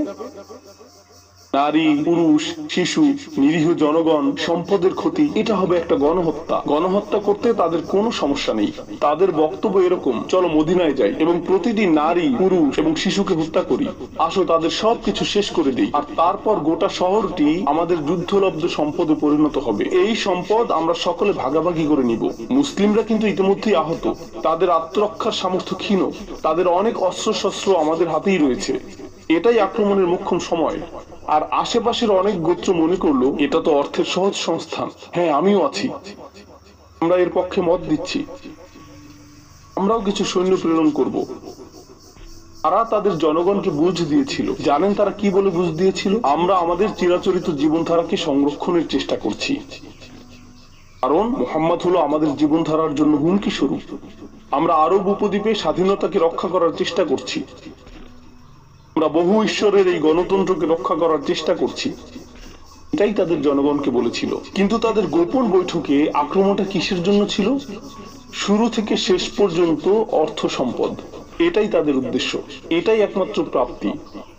নারী, পুরুষ, শিশু, নিরীহ জনগণ, সম্পদের ক্ষতি। এটা হবে একটা গণহত্যা। গণহত্যা করতে তাদের কোনো সমস্যা নেই। তাদের বক্তব্য এরকম, চলো মদিনায় যাই এবং প্রতিটি নারী, পুরুষ এবং শিশুকে হত্যা করি, আসো তাদের সবকিছু শেষ করে দিই, আর তারপর গোটা শহরটি আমাদের যুদ্ধলব্ধ সম্পদে পরিণত হবে। এই সম্পদ আমরা সকলে ভাগাভাগি করে নিব। মুসলিমরা কিন্তু ইতিমধ্যেই আহত, তাদের আত্মরক্ষার সামর্থ্য ক্ষীণ, তাদের অনেক অস্ত্রশস্ত্র আমাদের হাতেই রয়েছে। এটাই আক্রমণের মোক্ষম সময়। আর আশেপাশের অনেক গোত্র মনে করলো এটা তো অর্থের সহজ সংস্থান। হ্যাঁ, আমিও আছি, আমরা এর পক্ষে মত দিচ্ছি, আমরাও কিছু সৈন্য প্রেরণ করব। তারা তাদের জনগণকে বুঝ দিয়েছিল। জানেন তারা কি বলে বুঝ দিয়েছিল? আমরা আমাদের চিরাচরিত জীবনধারাকে সংরক্ষণের চেষ্টা করছি, কারণ মুহাম্মদ হলো আমাদের জীবনধারার জন্য হুমকি স্বরূপ। আমরা আরব উপদ্বীপে স্বাধীনতাকে রক্ষা করার চেষ্টা করছি, আমরা বহু ঈশ্বরের এই গণতন্ত্রকে রক্ষা করার চেষ্টা করছি। এটাই তাদের জনগণকে বলেছিল। কিন্তু তাদের গোপন বৈঠকে আক্রমণটা কিসের জন্য ছিল? শুরু থেকে শেষ পর্যন্ত অর্থ সম্পদ, এটাই তাদের উদ্দেশ্য, এটাই একমাত্র প্রাপ্তি,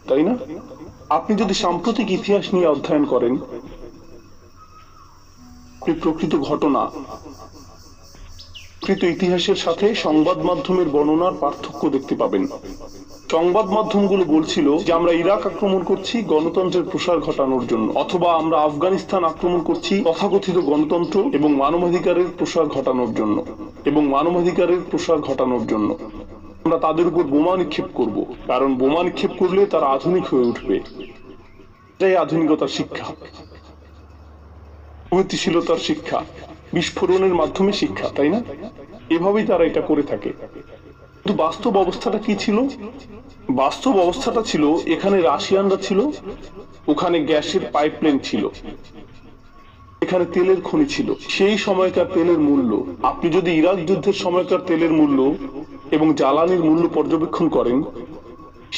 তাই না? আপনি যদি সাম্প্রতিক ইতিহাস নিয়ে অধ্যয়ন করেন, আপনি প্রকৃত ঘটনা, প্রকৃত ইতিহাসের সাথে সংবাদ মাধ্যমের বর্ণনার পার্থক্য দেখতে পাবেন। সংবাদ মাধ্যমগুলো বলছিল যে আমরা ইরাক আক্রমণ করছি গণতন্ত্রের প্রসার ঘটানোর জন্য, অথবা আমরা আফগানিস্তান আক্রমণ করছি তথাকথিত গণতন্ত্র এবং মানবাধিকারের প্রসার ঘটানোর জন্য, আমরা তাদের উপর বোমা নিক্ষেপ করব, কারণ বোমা নিক্ষেপ করলে তারা আধুনিক হয়ে উঠবে। এটাই আধুনিকতার শিক্ষা, প্রগতিশীলতার শিক্ষা, বিস্ফোরণের মাধ্যমে শিক্ষা, তাই না? এভাবেই তারা এটা করে থাকে। কিন্তু বাস্তব অবস্থাটা কি ছিল? বাস্তব অবস্থাটা ছিল, এখানে রাশিয়ানরা ছিল, ওখানে গ্যাসের পাইপলাইন ছিল, এখানে তেলের খনি ছিল। সেই সময়কার তেলের মূল্য, আপনি যদি ইরাক যুদ্ধের সময়কার তেলের মূল্য এবং জ্বালানির মূল্য পর্যবেক্ষণ করেন,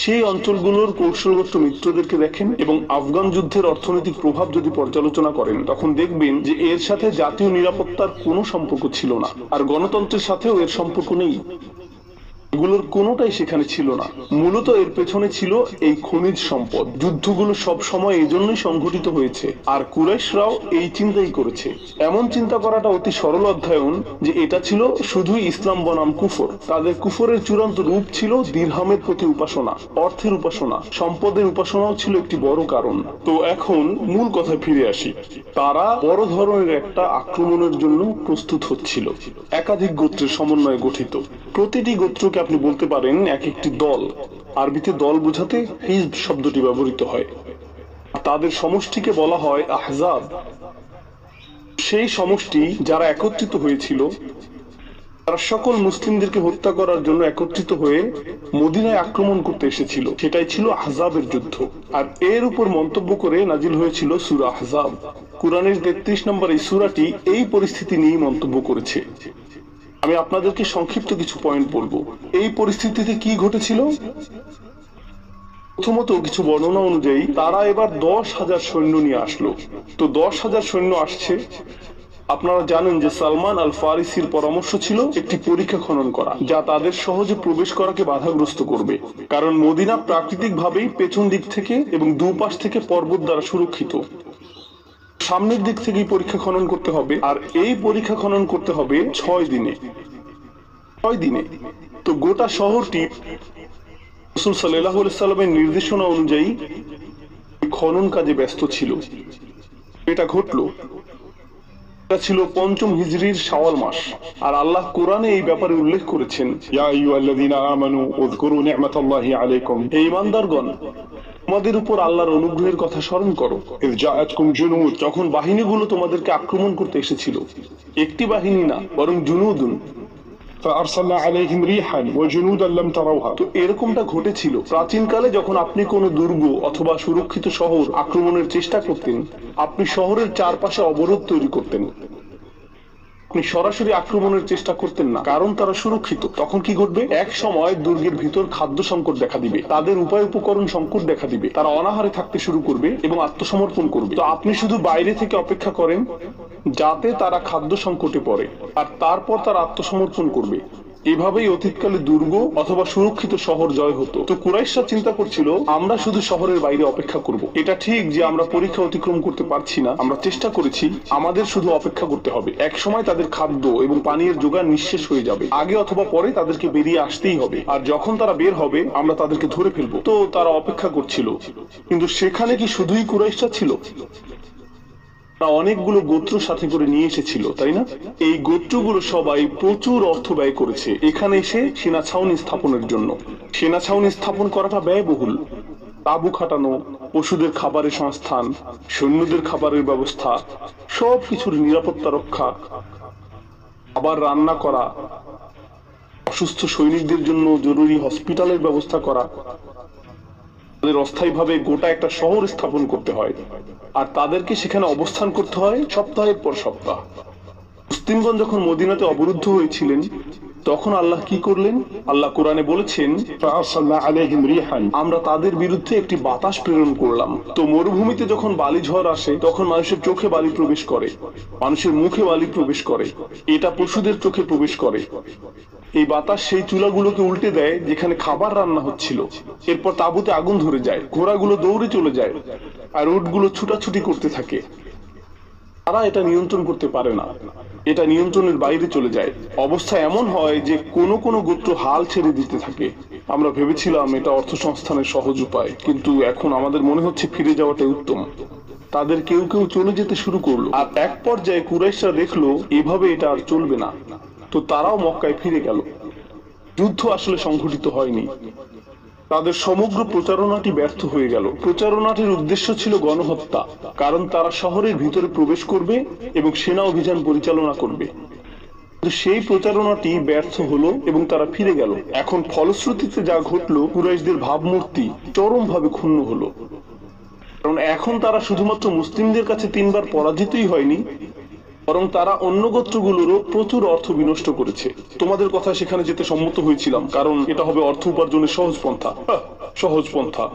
সেই অঞ্চলগুলোর কৌশলগত মিত্রদেরকে দেখেন এবং আফগান যুদ্ধের অর্থনৈতিক প্রভাব যদি পর্যালোচনা করেন, তখন দেখবেন যে এর সাথে জাতীয় নিরাপত্তার কোনো সম্পর্ক ছিল না, আর গণতন্ত্রের সাথেও এর সম্পর্ক নেই। এগুলোর কোনোটাই সেখানে ছিল না। মূলত এর পেছনে ছিল এই খনিজ সম্পদ। যুদ্ধগুলো সব সময় এই জন্যই সংঘটিত হয়েছে, আর কুরাইশরাও এই চিন্তাই করেছে। এমন চিন্তা করাটা অতি সরল অধ্যয়ন যে এটা ছিল শুধুই ইসলাম বনাম কুফর। তাদের কুফরের চূড়ান্ত রূপ ছিল দিরহামের প্রতি উপাসনা, অর্থের উপাসনা, সম্পদের উপাসনাও ছিল একটি বড় কারণ। তো এখন মূল কথায় ফিরে আসি। তারা বড় ধরনের একটা আক্রমণের জন্য প্রস্তুত হচ্ছিল, একাধিক গোত্রের সমন্বয়ে গঠিত। প্রতিটি গোত্রকে আপনি বলতে পারেন এক একটি দল। আরবিতে দল বোঝাতে হিজব শব্দটি ব্যবহৃত হয়। তাদের সমষ্টিকে বলা হয় আহজাব। সেই সমষ্টি যারা একত্রিত হয়েছিল, তারা সকল মুসলিমদেরকে হত্যা করার জন্য একত্রিত হয়ে মদিনায় আক্রমণ করতে এসেছিল। সেটাই ছিল আহজাবের যুদ্ধ। আর এর উপর মন্তব্য করে নাজিল হয়েছিল সূরা আহজাব। কুরআনের 33 নম্বর এই সূরাটি এই পরিস্থিতি নিয়ে মন্তব্য করেছে। আমি আপনাদেরকে সংক্ষিপ্ত কিছু পয়েন্ট বলবো। এই পরিস্থিতিতে কি ঘটেছিল? প্রথমত, কিছু বর্ণনা অনুযায়ী তারা এবার 10,000 সৈন্য নিয়ে আসলো। তো 10,000 সৈন্য আসছে, আপনারা জানেন যে সালমান আল ফারিসির পরামর্শ ছিল একটি পরীক্ষা খনন করা, যা তাদের সহজে প্রবেশ করাকে বাধাগ্রস্ত করবে, কারণ মদিনা প্রাকৃতিকভাবেই পেছন দিক থেকে এবং দুপাশ থেকে পর্বত দ্বারা সুরক্ষিত। সামনের দিক থেকেই পরীক্ষা খনন করতে হবে, আর এই পরীক্ষা খনন করতে হবে 6 দিনে। 6 দিনে তো গোটা শহরটি রাসূল সাল্লাল্লাহু আলাইহি সাল্লামের নির্দেশনা অনুযায়ী খনন কাজে ব্যস্ত ছিল। এটা ঘটল, এটা ছিল 5ম হিজরির শাওয়াল মাস, আর আল্লাহ কোরআনে এই ব্যাপারে উল্লেখ করেছেন, يا أيها الذين آمنوا اذكروا نعمة الله عليكم হে ঈমানদারগণ, তোমাদের উপর আল্লাহর অনুগ্রহের কথা স্মরণ করো, إذ جاءتكم جنود যখন বাহিনীগুলো তোমাদেরকে আক্রমণ করতে এসেছিল। একটি বাহিনী না, বরং জুনুদুন। فأرسلنا عليهم ريحا وجنودا لم تروها। তো এরকমটা ঘটেছিল প্রাচীনকালে, যখন আপনি কোনো দুর্গ অথবা সুরক্ষিত শহর আক্রমণের চেষ্টা করতেন, আপনি শহরের চারপাশে অবরোধ তৈরি করতেন। আপনি সরাসরি আক্রমণের চেষ্টা করতেন না, কারণ তারা সুরক্ষিত। তখন কি ঘটবে? এক সময় দুর্গের ভিতর খাদ্য সংকট দেখা দিবে, তাদের উপায় উপকরণ সংকট দেখা দিবে, তারা অনাহারে থাকতে শুরু করবে এবং আত্মসমর্পণ করবে। তো আপনি শুধু বাইরে থেকে অপেক্ষা করেন যাতে তারা খাদ্য সংকটে পড়ে, আর তারপর তারা আত্মসমর্পণ করবে। এভাবেই অতীতকালে দুর্গ অথবা সুরক্ষিত শহর জয় হতো। তো কুরাইশরা চিন্তা করছিল, আমরা শুধু শহরের বাইরে অপেক্ষা করব। এটা ঠিক যে আমরা পরীক্ষা অতিক্রম করতে পারছি না, আমরা চেষ্টা করেছি, আমাদের শুধু অপেক্ষা করতে হবে। এক সময় তাদের খাদ্য এবং পানীয়ের জোগান নিঃশেষ হয়ে যাবে, আগে অথবা পরে তাদেরকে বেরিয়ে আসতেই হবে, আর যখন তারা বের হবে আমরা তাদেরকে ধরে ফেলবো। তো তারা অপেক্ষা করছিল, কিন্তু সেখানে কি শুধুই কুরাইশরা ছিল? অনেকগুলো গোত্র সাথে করে নিয়ে এসেছিল, তাই না? এই গোত্রগুলো সবাই প্রচুর অর্থ ব্যয় করেছে এখানে এসে সেনা ছাউনি স্থাপনের জন্য। সেনা ছাউনি স্থাপন করাটা ব্যয়বহুল। তাঁবু খাটানো, পশুদের খাবারের সংস্থান, সৈন্যদের খাবারের ব্যবস্থা, সবকিছুর নিরাপত্তা রক্ষা, আবার রান্না করা, অসুস্থ সৈনিকদের জন্য জরুরি হসপিটালের ব্যবস্থা করা, তাদের অস্থায়ীভাবে গোটা একটা শহর স্থাপন করতে হয়, আর তাদেরকে সেখানে অবস্থান করতে হয় সপ্তাহের পর সপ্তাহ। মুসলিমগণ যখন মদিনাতে অবরুদ্ধ হয়েছিলেন, তখন আল্লাহ কি করলেন? আল্লাহ কোরআনে বলেছেন, فأرسلنا عليهم ريحا। আমরা তাদের বিরুদ্ধে একটি বাতাস প্রেরণ করলাম। তো মরুভূমিতে যখন বালি ঝড় আসে, তখন মানুষের চোখে বালি প্রবেশ করে, মানুষের মুখে বালি প্রবেশ করে, এটা পশুদের চোখে প্রবেশ করে। এই বাতাস সেই চুলাগুলোকে উল্টে দেয় যেখানে খাবার রান্না হচ্ছিল। এরপর তাঁবুতে আগুন ধরে যায়, ঘোড়াগুলো দৌড়ে চলে যায়, আর উটগুলো ছুটাছুটি করতে থাকে। তারা এটা নিয়ন্ত্রণ করতে পারে না, এটা নিয়ন্ত্রণের বাইরে চলে যায়। অবস্থা এমন হয় যে কোনো কোনো গোত্র হাল ছেড়ে দিতে থাকে। আমরা ভেবেছিলাম এটা অর্থ সংস্থানের সহজ উপায়, কিন্তু এখন আমাদের মনে হচ্ছে ফিরে যাওয়াটাই উত্তম। তাদের কেউ কেউ চলে যেতে শুরু করলো, আর এক পর্যায়ে কুরাইশরা দেখলো এভাবে এটা আর চলবে না, তো তারাও মক্কায় ফিরে গেল। যুদ্ধ আসলে সংঘটিত হয়নি, তাদের সমগ্র প্রচারণাটি ব্যর্থ হয়ে গেল। প্রচারণাটির উদ্দেশ্য ছিল গণহত্যা, কারণ তারা শহরের ভিতরে প্রবেশ করবে এবং সেনা অভিযান পরিচালনা করবে। কিন্তু সেই প্রচারণাটি ব্যর্থ হলো এবং তারা ফিরে গেল। এখন ফলশ্রুতিতে যা ঘটলো, কুরাইশদের ভাবমূর্তি চরমভাবে ক্ষুণ্ণ হলো, কারণ এখন তারা শুধুমাত্র মুসলিমদের কাছে 3 বার পরাজিতই হয়নি, বরং তারা অন্য গোত্রগুলোরও প্রচুর অর্থ বিনষ্ট করেছে। তোমাদের কথা সেখানে যেতে সম্মত হয়েছিলাম, কারণ এটা হবে অর্থ উপার্জনের সহজ পন্থা। সহজ পন্থা।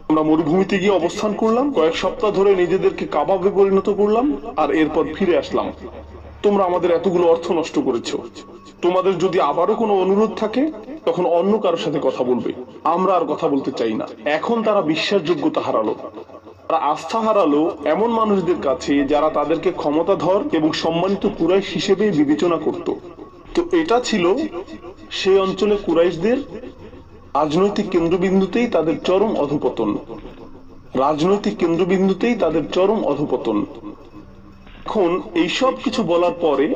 আমরা মরুভূমিতে গিয়ে অবস্থান করলাম, কয়েক সপ্তাহ ধরে নিজেদেরকে কাবাবে পরিণত করলাম, আর এরপর ফিরে আসলাম। তোমরা আমাদের এতগুলো অর্থ নষ্ট করেছো। তোমাদের যদি আবারও কোনো অনুরোধ থাকে, তখন অন্য কারোর সাথে কথা বলবে, আমরা আর কথা বলতে চাই না। এখন তারা বিশ্বাসযোগ্যতা হারালো, তারা আস্থা হারালো এমন মানুষদের কাছে যারা তাদেরকে ক্ষমতাধর এবং সম্মানিত কুরাইশ হিসেবে বিবেচনা করত। তো এটা ছিল সেই অঞ্চলে কুরাইশদের রাজনৈতিক কেন্দ্রবিন্দুতেই তাদের চরম অধঃপতন। রাজনৈতিক কেন্দ্রবিন্দুতেই তাদের চরম অধঃপতন। এখন এইসব কিছু বলার পরে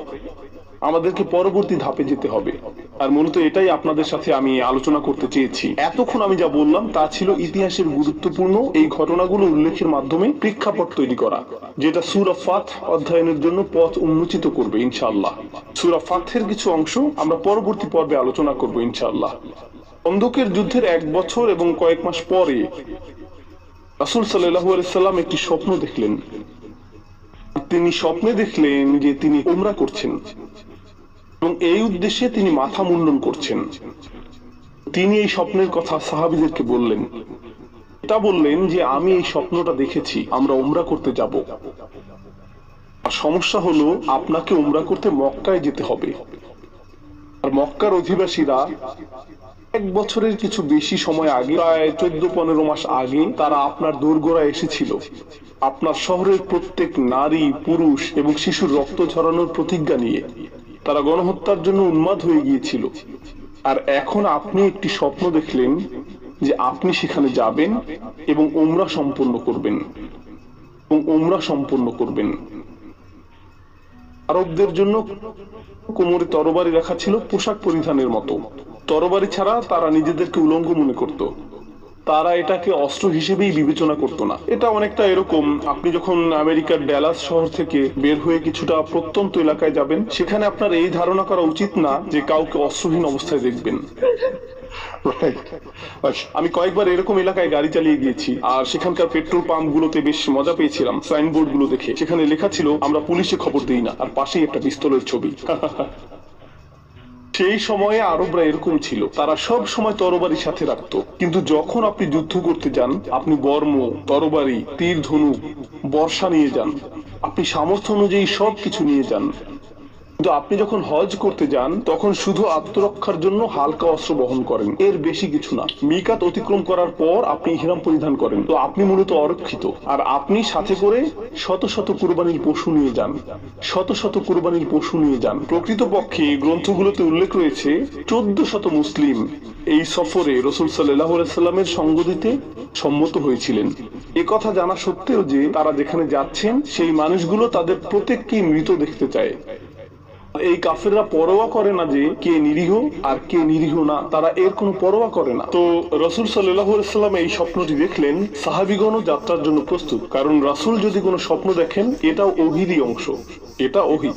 আমাদেরকে পরবর্তী ধাপে যেতে হবে, আর মূলত এটাই আপনাদের সাথে আমি আলোচনা করতে চেয়েছি। এতক্ষণ আমি যা বললাম তা ছিল ইতিহাসের গুরুত্বপূর্ণ এই ঘটনাগুলো উল্লেখের মাধ্যমে প্রেক্ষাপট তৈরি করা, যেটা সূরা ফাত অধ্যয়নের জন্য পথ উন্মোচিত করবে ইনশাআল্লাহ। সূরা ফাতের কিছু অংশ আমরা পরবর্তী পর্বে আলোচনা করব ইনশাআল্লাহ। খন্দকের যুদ্ধের 1 বছর এবং কয়েক মাস পরে রাসূল সাল্লাল্লাহু আলাইহি সাল্লাম একটি স্বপ্ন দেখলেন। তিনি স্বপ্নে দেখলেন যে তিনি উমরা করছেন এবং এই উদ্দেশ্যে তিনি মাথা মুন্ডন করছেন। তিনি এই স্বপ্নের কথা সাহাবীদেরকে বললেন। এটা বললেন যে আমি এই স্বপ্নটা দেখেছি, আমরা উমরা করতে যাব। আর সমস্যা হলো আপনাকে উমরা করতে মক্কায় যেতে হবে। আর মক্কার অধিবাসীরা 1 বছরের কিছু বেশি সময় আগে, প্রায় 14-15 মাস আগে তারা আপনার দোরগোড়ায় এসেছিল। আপনার শহরের প্রত্যেক নারী, পুরুষ এবং শিশুর রক্ত ঝরানোর প্রতিজ্ঞা নিয়ে তারা গণহত্যার জন্য উন্মাদ হয়ে গিয়েছিল। আর এখন আপনি একটি স্বপ্ন দেখলেন যে আপনি সেখানে যাবেন এবং উমরা সম্পন্ন করবেন। আরবদের জন্য কোমরে তরবারি রাখা ছিল পোশাক পরিধানের মতো। তরবারি ছাড়া তারা নিজেদেরকে উলঙ্গ মনে করত। তারা এটাকে অস্ত্র হিসেবেই বিবেচনা করত না। এটা অনেকটা এরকম, আপনি যখন আমেরিকার ড্যালাস শহর থেকে বের হয়ে কিছুটা প্রত্যন্ত এলাকায় যাবেন, সেখানে আপনার এই ধারণা করা উচিত না যে কাউকে অস্ত্রহীন অবস্থায় দেখবেন। আমি কয়েকবার এরকম এলাকায় গাড়ি চালিয়ে গিয়েছি, আর সেখানকার পেট্রোল পাম্প গুলোতে বেশ মজা পেয়েছিলাম সাইনবোর্ড গুলো দেখে। সেখানে লেখা ছিল, আমরা পুলিশে খবর দিই না, আর পাশেই একটা পিস্তলের ছবি। সেই সময়ে আরবরা এরকম ছিল, তারা সব সময় তরবারি সাথে রাখতো। কিন্তু যখন আপনি যুদ্ধ করতে যান, আপনি বর্ম, তরবারি, তীর, ধনুক, বর্ষা নিয়ে যান, আপনি সামর্থ্য অনুযায়ী সবকিছু নিয়ে যান। কিন্তু আপনি যখন হজ করতে যান, তখন শুধু আত্মরক্ষার জন্য হালকা অস্ত্র বহন করেন, এর বেশি কিছু না। মিকাত অতিক্রম করার পর আপনি ইহরাম পরিধান করেন, তো আপনি মূলত অরক্ষিত। আর আপনি সাথে করে শত শত কুরবানির পশু নিয়ে যান। প্রকৃতপক্ষে গ্রন্থগুলোতে উল্লেখ রয়েছে 1400 মুসলিম এই সফরে রাসূল সাল্লাল্লাহু আলাইহি সাল্লামের সঙ্গ দিতে সম্মত হয়েছিলেন। এ কথা জানা সত্ত্বেও যে তারা যেখানে যাচ্ছেন সেই মানুষগুলো তাদের প্রত্যেককেই মৃত দেখতে চায়। এই কাফেররা পরোয়া করে না যে কে নিরীহ আর কে নিরীহ না, তারা এর কোনো পরোয়া করে না। তো রাসূল সাল্লাল্লাহু আলাইহি সাল্লাম এই স্বপ্নটি দেখলেন, সাহাবীগণও যাত্রার জন্য প্রস্তুত, কারণ রাসূল যদি কোনো স্বপ্ন দেখেন এটাও ওহীরই অংশ, এটা ওহী।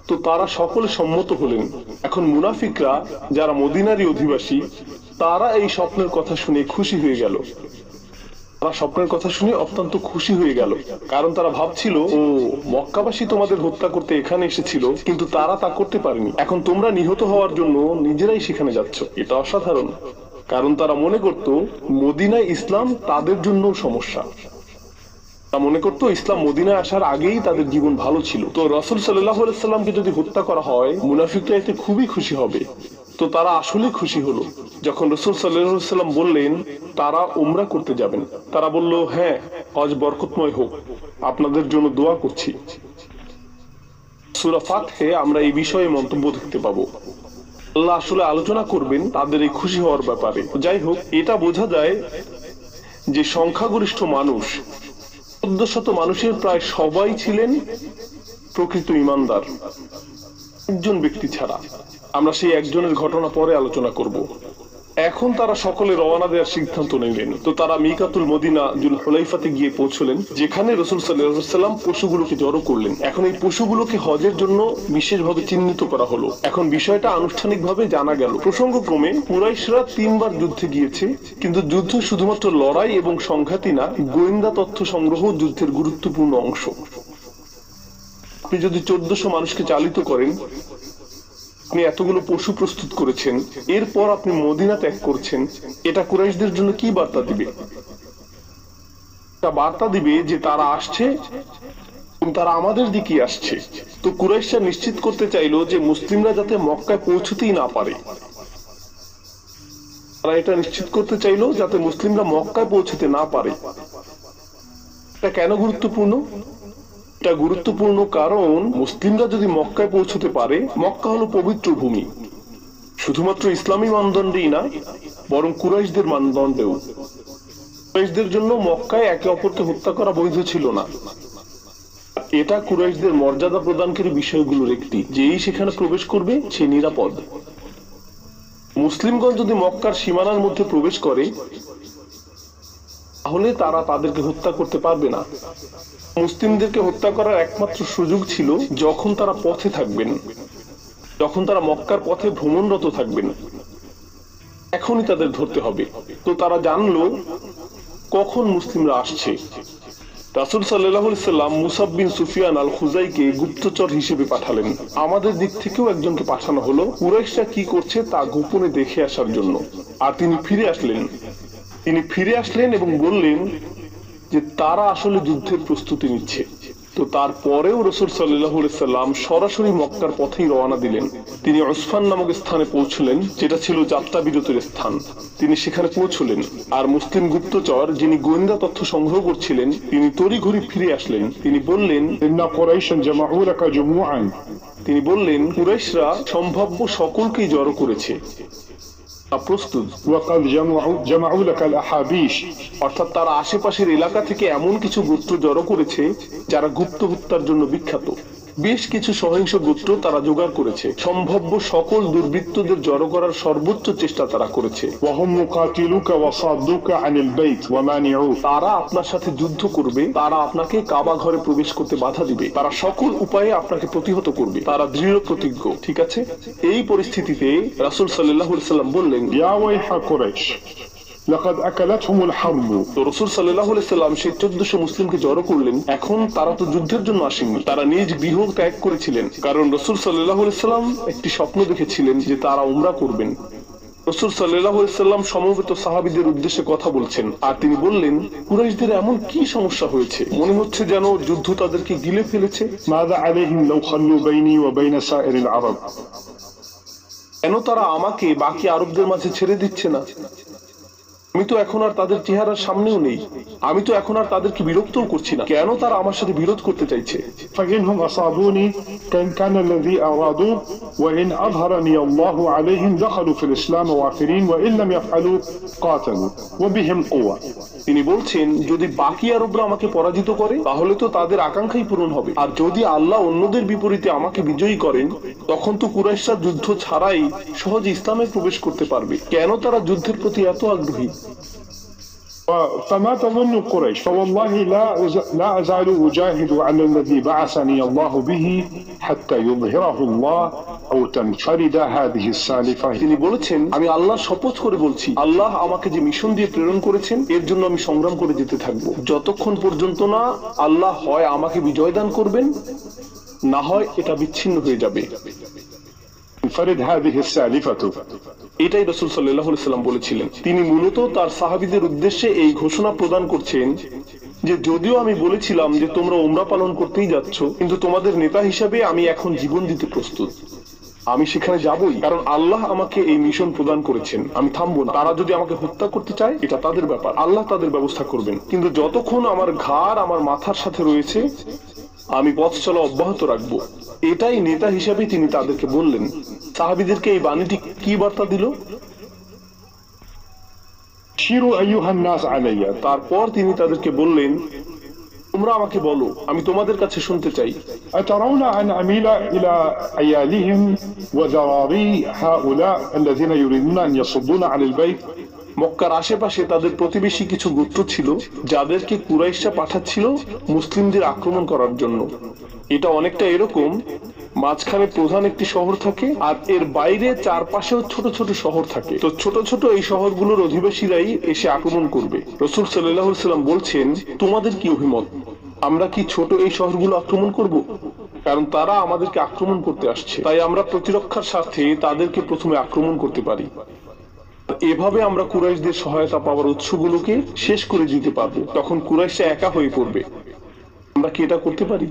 তো তারা সকলে সম্মত হলেন। এখন মুনাফিকরা যারা মদিনারই অধিবাসী, তারা এই স্বপ্নের কথা শুনে খুশি হয়ে গেল। অত্যন্ত খুশি হয়ে গেল, কারণ তারা ভাবছিল, ও মক্কাবাসী তোমাদের হত্যা করতে এখানে এসেছিল, কিন্তু তারা তা করতে পারেনি। এখন তোমরা নিহত হওয়ার জন্য নিজেরাই সেখানে যাচ্ছ, এটা অসাধারণ। কারণ তারা মনে করত মদিনায় ইসলাম তাদের জন্য সমস্যা। তারা মনে করত ইসলাম মদিনায় আসার আগেই তাদের জীবন ভালো ছিল। তো রাসূল সাল্লাল্লাহু আলাইহি সাল্লামকে যদি হত্যা করা হয়, মুনাফিকরা এতে খুবই খুশি হবে। তো তারা আসলে খুশি হলো যখন রাসূল সাল্লাল্লাহু আলাইহি সাল্লাম বললেন তারা উমরা করতে যাবেন। তারা বলল, হ্যাঁ, হজ বরকতময় হোক, আপনাদের জন্য দোয়া করছি। সূরা ফাতহে আমরা এই বিষয়ে মন্তব্য দেখতে পাবো। আল্লাহ আসলে আলোচনা করবেন তাদের এই খুশি হওয়ার ব্যাপারে। যাই হোক, এটা বোঝা যায় যে সংখ্যাগরিষ্ঠ মানুষ, 1400 মানুষের প্রায় সবাই ছিলেন প্রকৃত ঈমানদার, একজন ব্যক্তি ছাড়া। আমরা সেই একজনের ঘটনা পরে আলোচনা করব। এখন তারা সকলে রওনা দেওয়ার সিদ্ধান্ত নিলেন। তো তারা মিকাতুল মদিনা জুল হুলাইফাতে গিয়ে পৌঁছলেন, যেখানে রাসূল সাল্লাল্লাহু আলাইহি ওয়াসাল্লাম পশুগুলোকে জড়ো করলেন। এখন এই পশুগুলোকে হজের জন্য বিশেষভাবে চিহ্নিত করা হলো। এখন বিষয়টা আনুষ্ঠানিকভাবে জানা গেল। প্রসঙ্গক্রমে কুরাইশরা 3 বার যুদ্ধে গিয়েছে, কিন্তু যুদ্ধ শুধুমাত্র লড়াই এবং সংঘাতই না, গোয়েন্দা তথ্য সংগ্রহ যুদ্ধের গুরুত্বপূর্ণ অংশ। আপনি যদি 1400 মানুষকে চালিত করেন, আপনি এতগুলো পশু প্রস্তুত করেছেন, এরপর আপনি মদিনা ত্যাগ করছেন, এটা কুরাইশদের জন্য কি বার্তা দিবে? এটা বার্তা দিবে যে তারা আসছে এবং তারা আমাদের দিকে আসছে। তো কুরাইশরা নিশ্চিত করতে চাইলো যে মুসলিমরা যাতে মক্কায় পৌঁছতেই না পারে। তারা এটা নিশ্চিত করতে চাইলো যাতে মুসলিমরা মক্কায় পৌঁছতে না পারে। এটা কেন গুরুত্বপূর্ণ? এটা গুরুত্বপূর্ণ কারণ মুসলিমরা যদি মক্কায় পৌঁছতে পারে, মক্কা হলো পবিত্র ভূমি, শুধুমাত্র ইসলামী মানদণ্ডেই না, বরং কুরাইশদের মানদণ্ডেও। কুরাইশদের জন্য মক্কায় একে অপরকে হত্যা করা বৈধ ছিল না। এটা কুরাইশদের মর্যাদা প্রদানকারী বিষয়গুলোর একটি, যেই সেখানে প্রবেশ করবে সে নিরাপদ। মুসলিমগণ যদি মক্কার সীমানার মধ্যে প্রবেশ করে, তাহলে তারা তাদেরকে হত্যা করতে পারবে না। মুসলিমদেরকে হত্যা করার একমাত্র সুযোগ ছিল যখন তারা পথে থাকবেন, যখন তারা মক্কার পথে ভ্রমণরত থাকবেন, এখনই তাদের ধরতে হবে। তো তারা জানলো কখন মুসলিমরা আসছে। রাসূল সাল্লাল্লাহু আলাইহি সাল্লাম মুসাব বিন সুফিয়ান আল খুজাইকে গুপ্তচর হিসেবে পাঠালেন। আমাদের দিক থেকেও একজনকে পাঠানো হলো কুরাইশরা কি করছে তা গোপনে দেখে আসার জন্য। আর তিনি ফিরে আসলেন এবং বললেন যে তারা আসলে যুদ্ধের প্রস্তুতি নিচ্ছে। তো তারপরেও রাসূল সাল্লাল্লাহু আলাইহি সাল্লাম সরাসরি মক্কার পথেই রওনা দিলেন। তিনি উসফান নামক স্থানে পৌঁছলেন, যেটা ছিল যাত্রা বিরতির স্থান। তিনি সেখানে পৌঁছলেন, আর মুসলিম গুপ্তচর যিনি গোয়েন্দা তথ্য সংগ্রহ করছিলেন তিনি তড়িঘড়ি ফিরে আসলেন। তিনি বললেন, إن قريشا جمعوا لك جموعا কুরাইশরা সম্ভাব্য সকলকেই জড়ো করেছে, প্রস্তুত। وقد جمعوا لك الأحابيش অর্থাৎ তারা আশেপাশের এলাকা থেকে এমন কিছু গোত্র জড়ো করেছে যারা গুপ্ত হত্যার জন্য বিখ্যাত। বেশ কিছু সহিংস গোত্র তারা জোগাড় করেছে। সম্ভাব্য সকল দুর্বৃত্তদের জড়ো করার সর্বোচ্চ চেষ্টা তারা করেছে। وهم مقاتلوك وصادوك عن البيت ومانعوك তারা আপনার সাথে যুদ্ধ করবে, তারা আপনাকে কাবা ঘরে প্রবেশ করতে বাধা দিবে, তারা সকল উপায়ে আপনাকে প্রতিহত করবে, তারা দৃঢ় প্রতিজ্ঞ। ঠিক আছে, এই পরিস্থিতিতে রাসূল সাল্লাল্লাহু আলাইহি সাল্লাম বললেন, يا ويح قريش لقد أكلتهم الحرب তো রাসূল সাল্লাল্লাহু আলাইহি সাল্লাম সেই 1400 মুসলিমকে জড়ো করলেন। এখন তারা তো যুদ্ধের জন্য আসেননি, তারা নিজ গৃহ ত্যাগ করেছিলেন, কারণ রাসূল সাল্লাল্লাহু আলাইহি সাল্লাম একটি স্বপ্ন দেখেছিলেন যে তারা উমরা করবেন। রাসূল সাল্লাল্লাহু আলাইহি সাল্লাম সমবেত সাহাবীদের উদ্দেশ্যে কথা বলছেন, আর তিনি বললেন, কুরাইশদের এমন কি সমস্যা হয়েছে? মনে হচ্ছে যেন যুদ্ধ তাদেরকে গিলে ফেলেছে। ماذا عليهم لو خلوا بيني وبين سائر العرب কেন তারা আমাকে বাকি আরবদের মাঝে ছেড়ে দিচ্ছে না? আমি তো এখন আর তাদের চেহারার সামনেও নেই, আমি তো এখন আর তাদেরকে বিরক্তও করছি না। কেন তারা আমার সাথে বিরোধ করতে চাইছে? فإنهم أصابوني كان الذي أرادوه وإن أظهرني الله عليهم دخلوا في الإسلام وافرين وإن لم يفعلوا قاتلوا وبهم قوة তিনি বলছেন, যদি বাকি আরবরা আমাকে পরাজিত করে তাহলে তো তাদের আকাঙ্ক্ষাই পূরণ হবে, আর যদি আল্লাহ অন্যদের বিপরীতে আমাকে বিজয়ী করেন তখন তো কুরাইশরা যুদ্ধ ছাড়াই সহজে ইসলামে প্রবেশ করতে পারবে। কেন তারা যুদ্ধের প্রতি এত আগ্রহী? فما تظن قريش فوالله لا أزال أجاهد على الذي بعثني الله به حتى يظهره الله أو تنفرد هذه السالفة তিনি বলেছেন, আমি আল্লাহর শপথ করে বলছি, আল্লাহ আমাকে যে মিশন দিয়ে প্রেরণ করেছেন এর জন্য আমি সংগ্রাম করে যেতে থাকবো, যতক্ষণ পর্যন্ত না আল্লাহ হয় আমাকে বিজয় দান করবেন, না হয় এটা বিচ্ছিন্ন হয়ে যাবে। تنفرد هذه السالفة এটাই রাসূল সাল্লাল্লাহু আলাইহি সাল্লাম বলেছিলেন। তিনি মূলত তার সাহাবীদের উদ্দেশ্যে এই ঘোষণা প্রদান করছেন যে যদিও আমি বলেছিলাম যে তোমরা উমরা পালন করতেই যাচ্ছ, কিন্তু তোমাদের নেতা হিসাবে আমি এখন জীবন দিতে প্রস্তুত। আমি সেখানে যাবই, কারণ আল্লাহ আমাকে এই মিশন প্রদান করেছেন। আমি থামবো না। তারা যদি আমাকে হত্যা করতে চায় এটা তাদের ব্যাপার, আল্লাহ তাদের ব্যবস্থা করবেন, কিন্তু যতক্ষণ আমার ঘাড় আমার মাথার সাথে রয়েছে আমি পথ চলা অব্যাহত রাখবো। এটাই নেতা হিসাবে তিনি তাদেরকে বললেন। সাহাবীদেরকে এই বাণীটি কি বার্তা দিল? شيروا أيها الناس علي তারপর তিনি তাদেরকে বললেন, তোমরা আমাকে বলো, আমি তোমাদের কাছে শুনতে চাই। أترون أن أميل إلى عيالهم وذراري هؤلاء الذين يريدون أن يصدون عن البيت মক্কার আশেপাশে তাদের প্রতিবেশী কিছু গোত্র ছিল যাদেরকে কুরাইশরা পাঠাচ্ছিল মুসলিমদের আক্রমণ করার জন্য। এটা অনেকটা এরকম, মাঝখানে প্রধান একটি শহর থাকে আর এর বাইরে চারপাশেও ছোট ছোট শহর থাকে। তো ছোট ছোট এই শহরগুলোর অধিবাসীরাই এসে আক্রমণ করবে। রাসূল সাল্লাল্লাহু আলাইহি সাল্লাম বলছেন, তোমাদের কি অভিমত? আমরা কি ছোট এই শহরগুলো আক্রমণ করব? কারণ তারা আমাদেরকে আক্রমণ করতে আসছে, তাই আমরা প্রতিরক্ষার স্বার্থে তাদেরকে প্রথমে আক্রমণ করতে পারি। এভাবে আমরা কুরাইশদের সহায়তা পাওয়ার উৎসগুলোকে শেষ করে দিতে পারবো। তখন কুরাইশরা একা হয়ে পড়বে। আমরা কি এটা করতে পারি?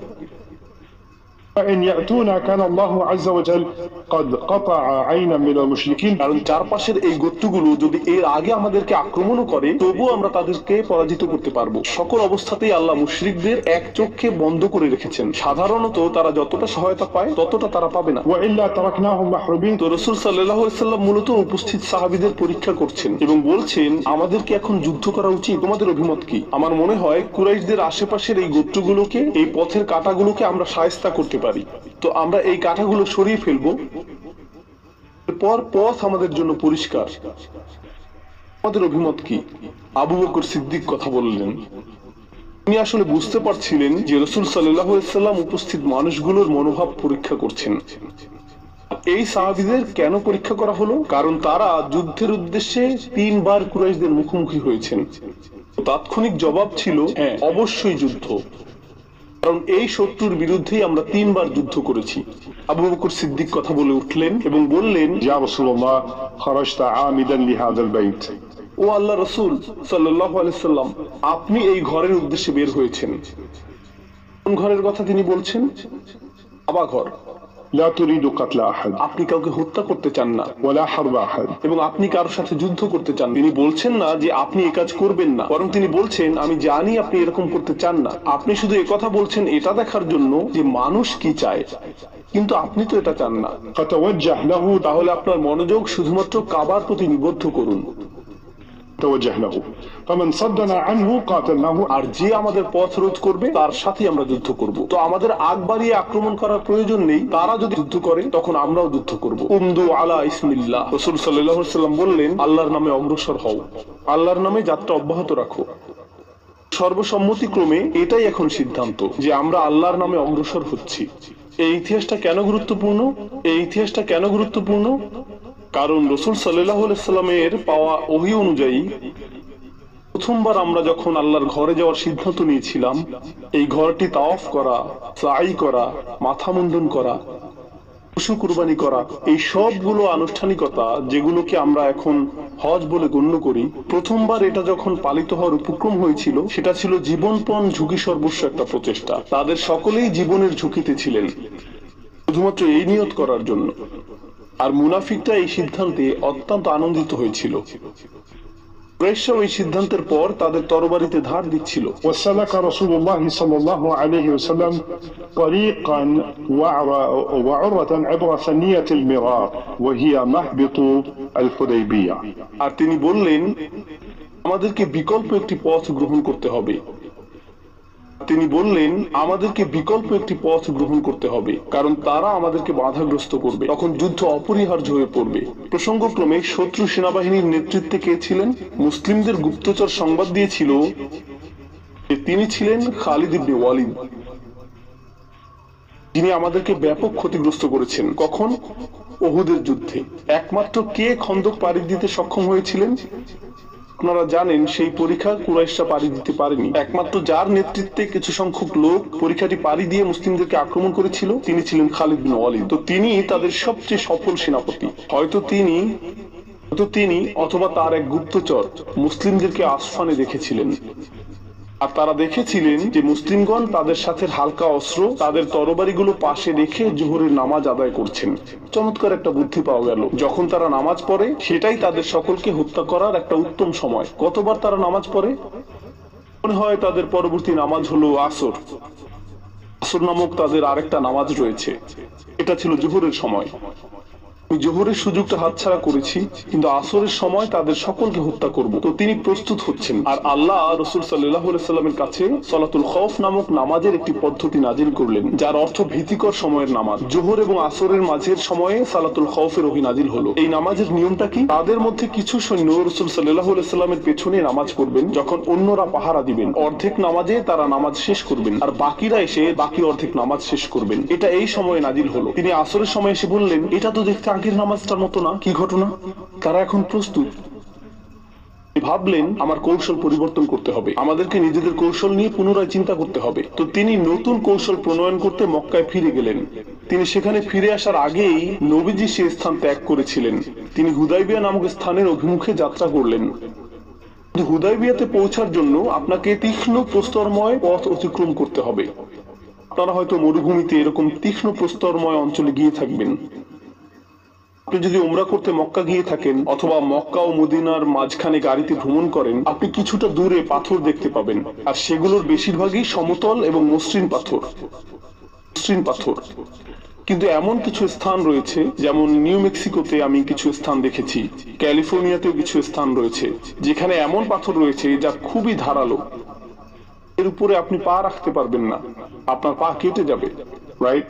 فإن يأتونا كان الله عز وجل قد قطع عينا من المشركين কারণ চারপাশের এই গোত্রগুলো যদি এর আগে আমাদেরকে আক্রমণও করে তবুও আমরা তাদেরকে পরাজিত করতে পারবো। সকল অবস্থাতেই আল্লাহ মুশরিকদের এক চোখে বন্ধ করে রেখেছেন। সাধারণত তারা যতটা সহায়তা পায় ততটা তারা পাবে না। وإلا تركناهم محروبين তো রাসূল সাল্লাল্লাহু আলাইহি সাল্লাম মূলত উপস্থিত সাহাবীদের পরীক্ষা করছেন এবং বলছেন, আমাদেরকে এখন যুদ্ধ করা উচিত, তোমাদের অভিমত কি? আমার মনে হয় কুরাইশদের আশেপাশের এই গোত্রগুলোকে, এই পথের কাঁটাগুলোকে আমরা শায়েস্তা করতে পারি। তো আমরা এই কাঁটাগুলো সরিয়ে ফেলবো, এরপর পথ আমাদের জন্য পরিষ্কার। আমাদের অভিমত কি? আবু বকর সিদ্দিক কথা বললেন। তিনি আসলে বুঝতে পারছিলেন যে রাসূল সাল্লাল্লাহু আলাইহি সাল্লাম উপস্থিত মানুষগুলোর মনোভাব পরীক্ষা করছেন। এই সাহাবীদের কেন পরীক্ষা করা হলো? কারণ তারা যুদ্ধের উদ্দেশ্যে 3 বার কুরাইশদের মুখোমুখি হয়েছেন। তাৎক্ষণিক জবাব ছিল, হ্যাঁ, অবশ্যই যুদ্ধ, কারণ এই শত্রুর বিরুদ্ধেই আমরা 3 বার যুদ্ধ করেছি। আবু বকর সিদ্দিক কথা বলে উঠলেন এবং বললেন, يا رسول الله خرجت عامدا لهذا البيت ও আল্লাহ রাসূল সাল্লাল্লাহু আলাইহি সাল্লাম, আপনি এই ঘরের উদ্দেশ্যে বের হয়েছেন, কোন ঘরের কথা তিনি বলছেন? কাবা ঘর। لا تريد قتل أحد আপনি কাউকে হত্যা করতে চান না ولا حرب أحد এবং আপনি কারোর সাথে যুদ্ধ করতে চান। তিনি বলছেন না যে আপনি এই কাজ করবেন না, বরং তিনি বলছেন আমি জানি আপনি এরকম করতে চান না। আপনি শুধু একথা বলছেন এটা দেখার জন্য যে মানুষ কি চায়, কিন্তু আপনি তো এটা চান না। فتوجه له তাহলে আপনার মনোযোগ শুধুমাত্র কাবার প্রতি নিবদ্ধ করুন। توجه له فمن صدنا عنه قاتلناه আর যে আমাদের পথ রোধ করবে তার সাথে আমরা যুদ্ধ করব। তো আমাদের আগ বাড়িয়ে আক্রমণ করার প্রয়োজন নেই, তারা যদি যুদ্ধ করে তখন আমরাও যুদ্ধ করব। উমদু আলা ইসমিল্লাহ, রাসূল সাল্লাল্লাহু আলাইহি ওয়াসাল্লাম বললেন আল্লাহর নামে অগ্রসর হও, আল্লাহর নামে যাত্রা অব্যাহত রাখো। সর্বসম্মতিক্রমে এটাই এখন সিদ্ধান্ত যে আমরা আল্লাহর নামে অগ্রসর হচ্ছি। এই ইতিহাসটা কেন গুরুত্বপূর্ণ? এই ইতিহাসটা কেন গুরুত্বপূর্ণ? কারণ রাসূল সাল্লাল্লাহু আলাইহি ওয়াসাল্লামের পাওয়া ওহী অনুযায়ী প্রথমবার আমরা যখন আল্লাহর ঘরে যাওয়ার সিদ্ধান্ত নিয়েছিলাম, এই ঘরটি তাওয়াফ করা, সাই করা, মাথা মুন্ডন করা, পশু কুরবানি করা, এই সবগুলো আনুষ্ঠানিকতা যেগুলোকে আমরা এখন হজ বলে গণ্য করি, প্রথমবার এটা যখন পালিত হওয়ার উপক্রম হয়েছিল সেটা ছিল জীবনপণ ঝুঁকি সর্বস্ব একটা প্রচেষ্টা। তাদের সকলেই জীবনের ঝুঁকিতে ছিলেন শুধুমাত্র এই নিয়ত করার জন্য। আর মুনাফিকরা এই সিদ্ধান্তে অত্যন্ত আনন্দিত হয়েছিল। কুরাইশরা ওই সিদ্ধান্তের পর তাদের তরবারিতে ধার দিচ্ছিল। وسلك رسول الله صلى الله عليه وسلم طريقا وعروة عبر ثنية المرار وهي مهبط الحديبية আর তিনি বললেন আমাদেরকে বিকল্প একটি পথ গ্রহণ করতে হবে। তিনি বললেন আমাদেরকে বিকল্প একটি পথ গ্রহণ করতে হবে, কারণ তারা আমাদেরকে বাধাগ্রস্ত করবে, তখন যুদ্ধ অপরিহার্য হয়ে পড়বে। প্রসঙ্গক্রমে শত্রু সেনাবাহিনীর নেতৃত্বে কে ছিলেন? মুসলিমদের গুপ্তচর সংবাদ দিয়েছিল যে তিনি ছিলেন খালিদ ইবনে ওয়ালিদ, যিনি আমাদেরকে ব্যাপক ক্ষতিগ্রস্ত করেছেন। কখন? উহুদের যুদ্ধে। একমাত্র কে খন্দক পাড়ি দিতে সক্ষম হয়েছিলেন? আপনারা জানেন সেই পরীক্ষা কুরাইশরা পাড়ি দিতে পারেনি। একমাত্র যার নেতৃত্বে কিছু সংখ্যক লোক পরীক্ষাটি পাড়ি দিয়ে মুসলিমদেরকে আক্রমণ করেছিল তিনি ছিলেন খালিদ বিন ওয়ালিদ। তো তিনি তাদের সবচেয়ে সফল সেনাপতি। হয়তো তিনি অথবা তার এক গুপ্তচর মুসলিমদেরকে আসফানে দেখেছিলেন, আর তারা দেখেছিলেন যে মুসলিমগণ তাদের সাথে হালকা অস্ত্র তাদের তরবারিগুলো পাশে রেখে জোহরের নামাজ আদায় করছেন। চমৎকার একটা বুদ্ধি পাওয়া গেল, যখন তারা নামাজ পড়ে সেটাই তাদের সকলকে হত্যা করার একটা উত্তম সময়। কতবার তারা নামাজ পড়ে? মনে হয় তাদের পরবর্তী নামাজ হলো আসর। আসর নামক তাদের আরেকটা নামাজ রয়েছে, এটা ছিল জোহরের সময়। জোহরের সুযোগটা হাতছাড়া করেছি, কিন্তু আসরের সময় তাদের সকলকে হত্যা করব। তো তিনি প্রস্তুত হচ্ছেন, আর আল্লাহ রাসূল সাল্লাল্লাহু আলাইহি সাল্লামের কাছে সালাতুল খৌফ নামক নামাজের একটি পদ্ধতি নাজিল করলেন, যার অর্থ ভীতিকর সময়ের নামাজ। জোহর এবং আসরের মাঝের সময়ে সালাতুল খৌফের ওহী নাজিল হলো। এই নামাজের নিয়মটা কি? তাদের মধ্যে কিছু সৈন্য রাসূল সাল্লাল্লাহু আলাইহি সাল্লামের পেছনে নামাজ পড়বেন, যখন অন্যরা পাহারা দিবেন। অর্ধেক নামাজে তারা নামাজ শেষ করবেন, আর বাকিরা এসে বাকি অর্ধেক নামাজ শেষ করবেন। এটা এই সময়ে নাজিল হলো। তিনি আসরের সময় এসে বললেন, এটা তো দেখতে আগের নামাজটার মতো না, কি ঘটনা? তারা এখন প্রস্তুত। ভাবলেন আমার কৌশল পরিবর্তন করতে হবে, আমাদেরকে নিজেদের কৌশল নিয়ে পুনরায় চিন্তা করতে হবে। তো তিনি নতুন কৌশল প্রণয়ন করতে মক্কায় ফিরে গেলেন। তিনি সেখানে ফিরে আসার আগেই নবীজি সে স্থান ত্যাগ করেছিলেন। তিনি হুদাইবিয়া নামক স্থানের অভিমুখে যাত্রা করলেন। হুদাইবিয়াতে পৌঁছার জন্য আপনাকে তীক্ষ্ণ প্রস্তরময় পথ অতিক্রম করতে হবে। আপনারা হয়তো মরুভূমিতে এরকম তীক্ষ্ণ প্রস্তরময় অঞ্চলে গিয়ে থাকবেন। আপনি যদি উমরা করতে মক্কা গিয়ে থাকেন অথবা মক্কা ও মদিনার মাঝখানে গাড়িতে ভ্রমণ করেন, আপনি কিছুটা দূরে পাথর দেখতে পাবেন, আর সেগুলোর বেশিরভাগই সমতল এবং মসৃণ পাথর। কিন্তু এমন কিছু স্থান রয়েছে, যেমন নিউ মেক্সিকোতে আমি কিছু স্থান দেখেছি, ক্যালিফোর্নিয়াতেও কিছু স্থান রয়েছে যেখানে এমন পাথর রয়েছে যা খুবই ধারালো। এর উপরে আপনি পা রাখতে পারবেন না, আপনার পা কেটে যাবে। রাইট?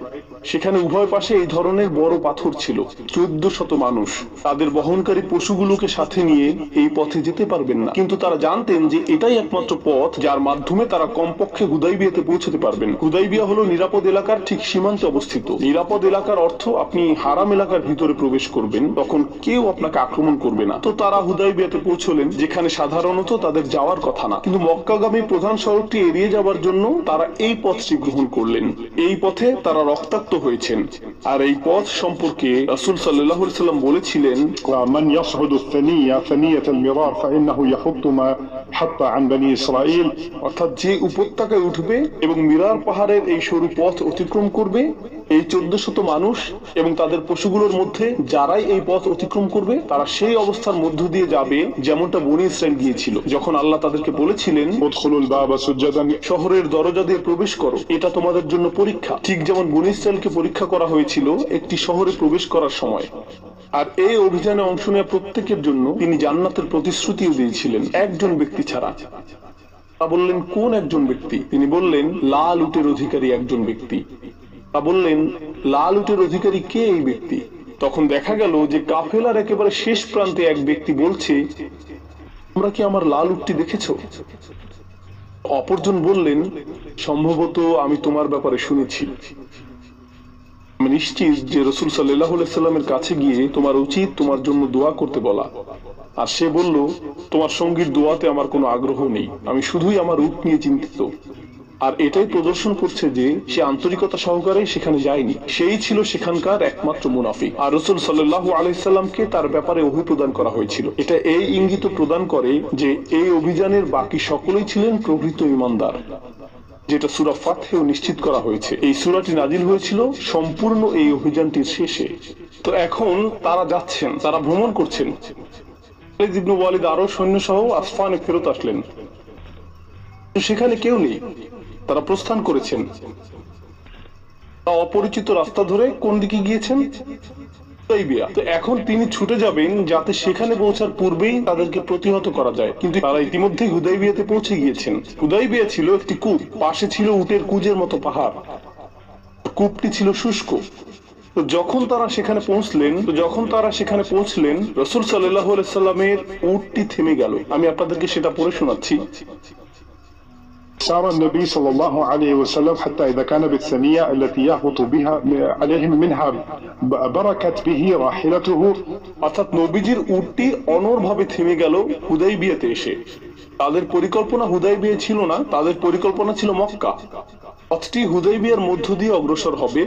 সেখানে উভয় পাশে এই ধরনের বড় পাথর ছিল। 1400 মানুষ তাদের বহনকারী পশুগুলোকে সাথে নিয়ে এই পথে যেতে পারবেন না, কিন্তু তারা জানতেন যে এটাই একমাত্র পথ যার মাধ্যমে তারা কমপক্ষে হুদাইবিয়াতে পৌঁছতে পারবেন। হুদাইবিয়া হলো নিরাপদ এলাকার ঠিক সীমান্তে অবস্থিত। নিরাপদ এলাকার অর্থ আপনি হারাম এলাকার ভিতরে প্রবেশ করবেন, তখন কেউ আপনাকে আক্রমণ করবে না। তো তারা হুদাইবিয়াতে পৌঁছলেন, যেখানে সাধারণত তাদের যাওয়ার কথা না, কিন্তু মক্কাগামী প্রধান সড়কটি এড়িয়ে যাওয়ার জন্য তারা এই পথটি গ্রহণ করলেন। এই পথে তারা রক্তাক্ত সত্য হয়েছেন। আর এই পথ সম্পর্কে রাসূল সাল্লাল্লাহু আলাইহি সাল্লাম বলেছিলেন, من يصعد الثنية ثنية المرار فإنه يحط ما حط عن بني إسرائيل. অর্থাৎ যে উপত্যকায় উঠবে এবং মিরার পাহাড়ের এই সরু পথ অতিক্রম করবে, এই 1400 মানুষ এবং তাদের পশুগুলোর মধ্যে যারাই এই পথ অতিক্রম করবে তারা সেই অবস্থার মধ্য দিয়ে যাবে যেমনটা বনী ইসরাইল গিয়েছিল। যখন আল্লাহ তাদেরকে বলেছিলেন, ادخلوا الباب سجدا. শহরের দরজা দিয়ে প্রবেশ করো, এটা তোমাদের জন্য পরীক্ষা, ঠিক যেমন বনী ইসরাইলকে পরীক্ষা করা হয়েছিল একটি শহরে প্রবেশ করার সময়। আর এই অভিযানে অংশ নেওয়া প্রত্যেকের জন্য তিনি জান্নাতের প্রতিশ্রুতিও দিয়েছিলেন, একজন ব্যক্তি ছাড়া। তা বললেন, কোন একজন ব্যক্তি? তিনি বললেন, লাল উটের অধিকারী একজন ব্যক্তি। তা বললেন, লাল উটের অধিকারী কে এই ব্যক্তি? তখন দেখা গেল যে কাফেলার একেবারে শেষ প্রান্তে এক ব্যক্তি বলছে, তোমরা কি আমার লাল উটটি দেখেছো? অপরজন বললেন, সম্ভবত আমি তোমার ব্যাপারে শুনেছি। আমি নিশ্চিত যে রাসূল সাল্লাল্লাহু আলাইহি সাল্লামের কাছে গিয়ে তোমার উচিত তোমার জন্য দোয়া করতে বলা। আর সে বলল, তোমার সঙ্গীর দোয়াতে আমার কোনো আগ্রহ নেই, আমি শুধুই আমার উট নিয়ে চিন্তিত। আর এটাই প্রদর্শন করছে যে সে আন্তরিকতা সহকারে সেখানে যায়নি, সেই ছিল সেখানকার একমাত্র মুনাফিক। আর রাসূল সাল্লাল্লাহু আলাইহি সাল্লামকে তার ব্যাপারে ওহী প্রদান করা হয়েছিল। এটা এই ইঙ্গিত প্রদান করে যে এই অভিযানের বাকি সকলেই ছিলেন প্রকৃত ঈমানদার, যেটা সূরা ফাতহেও নিশ্চিত করা হয়েছে। এই সূরাটি নাজিল হয়েছিল সম্পূর্ণ এই অভিযানটির শেষে। তো এখন তারা যাচ্ছেন, তারা ভ্রমণ করছেন। খালিদ ইবনে ওয়ালিদ আরো সৈন্য সহ আসফানে ফেরত আসলেন, সেখানে কেউ নেই, তারা প্রস্থান করেছেন। অপরিচিত রাস্তা ধরে কোন দিকে গিয়েছেন? হুদাইবিয়া। তো এখন তিনি ছুটে যাবেন যাতে সেখানে পৌঁছার পূর্বেই তাদেরকে প্রতিহত করা যায়, কিন্তু তারা ইতিমধ্যেই হুদাইবিয়াতে পৌঁছে গিয়েছেন। হুদাইবিয়া ছিল একটি কূপ, পাশে ছিল উটের কুজের মতো পাহাড়, কূপটি ছিল শুষ্ক। তো যখন তারা সেখানে পৌঁছলেন রাসূল সাল্লাল্লাহু আলাইহি সাল্লামের উটটি থেমে গেল। আমি আপনাদেরকে সেটা পড়ে শোনাচ্ছি। سار النبي صلى الله عليه وسلم حتى إذا كان بالثنية التي يهبط بها عليهم منها بركت به راحلته. অর্থাৎ নবীজির উটটি অনড়ভাবে থেমে গেল হুদাইবিয়াতে এসে। তাদের পরিকল্পনা হুদাইবিয়া ছিল না, তাদের পরিকল্পনা ছিল মক্কা। পথটি হুদাইবিয়ার মধ্য দিয়ে অগ্রসর হবে,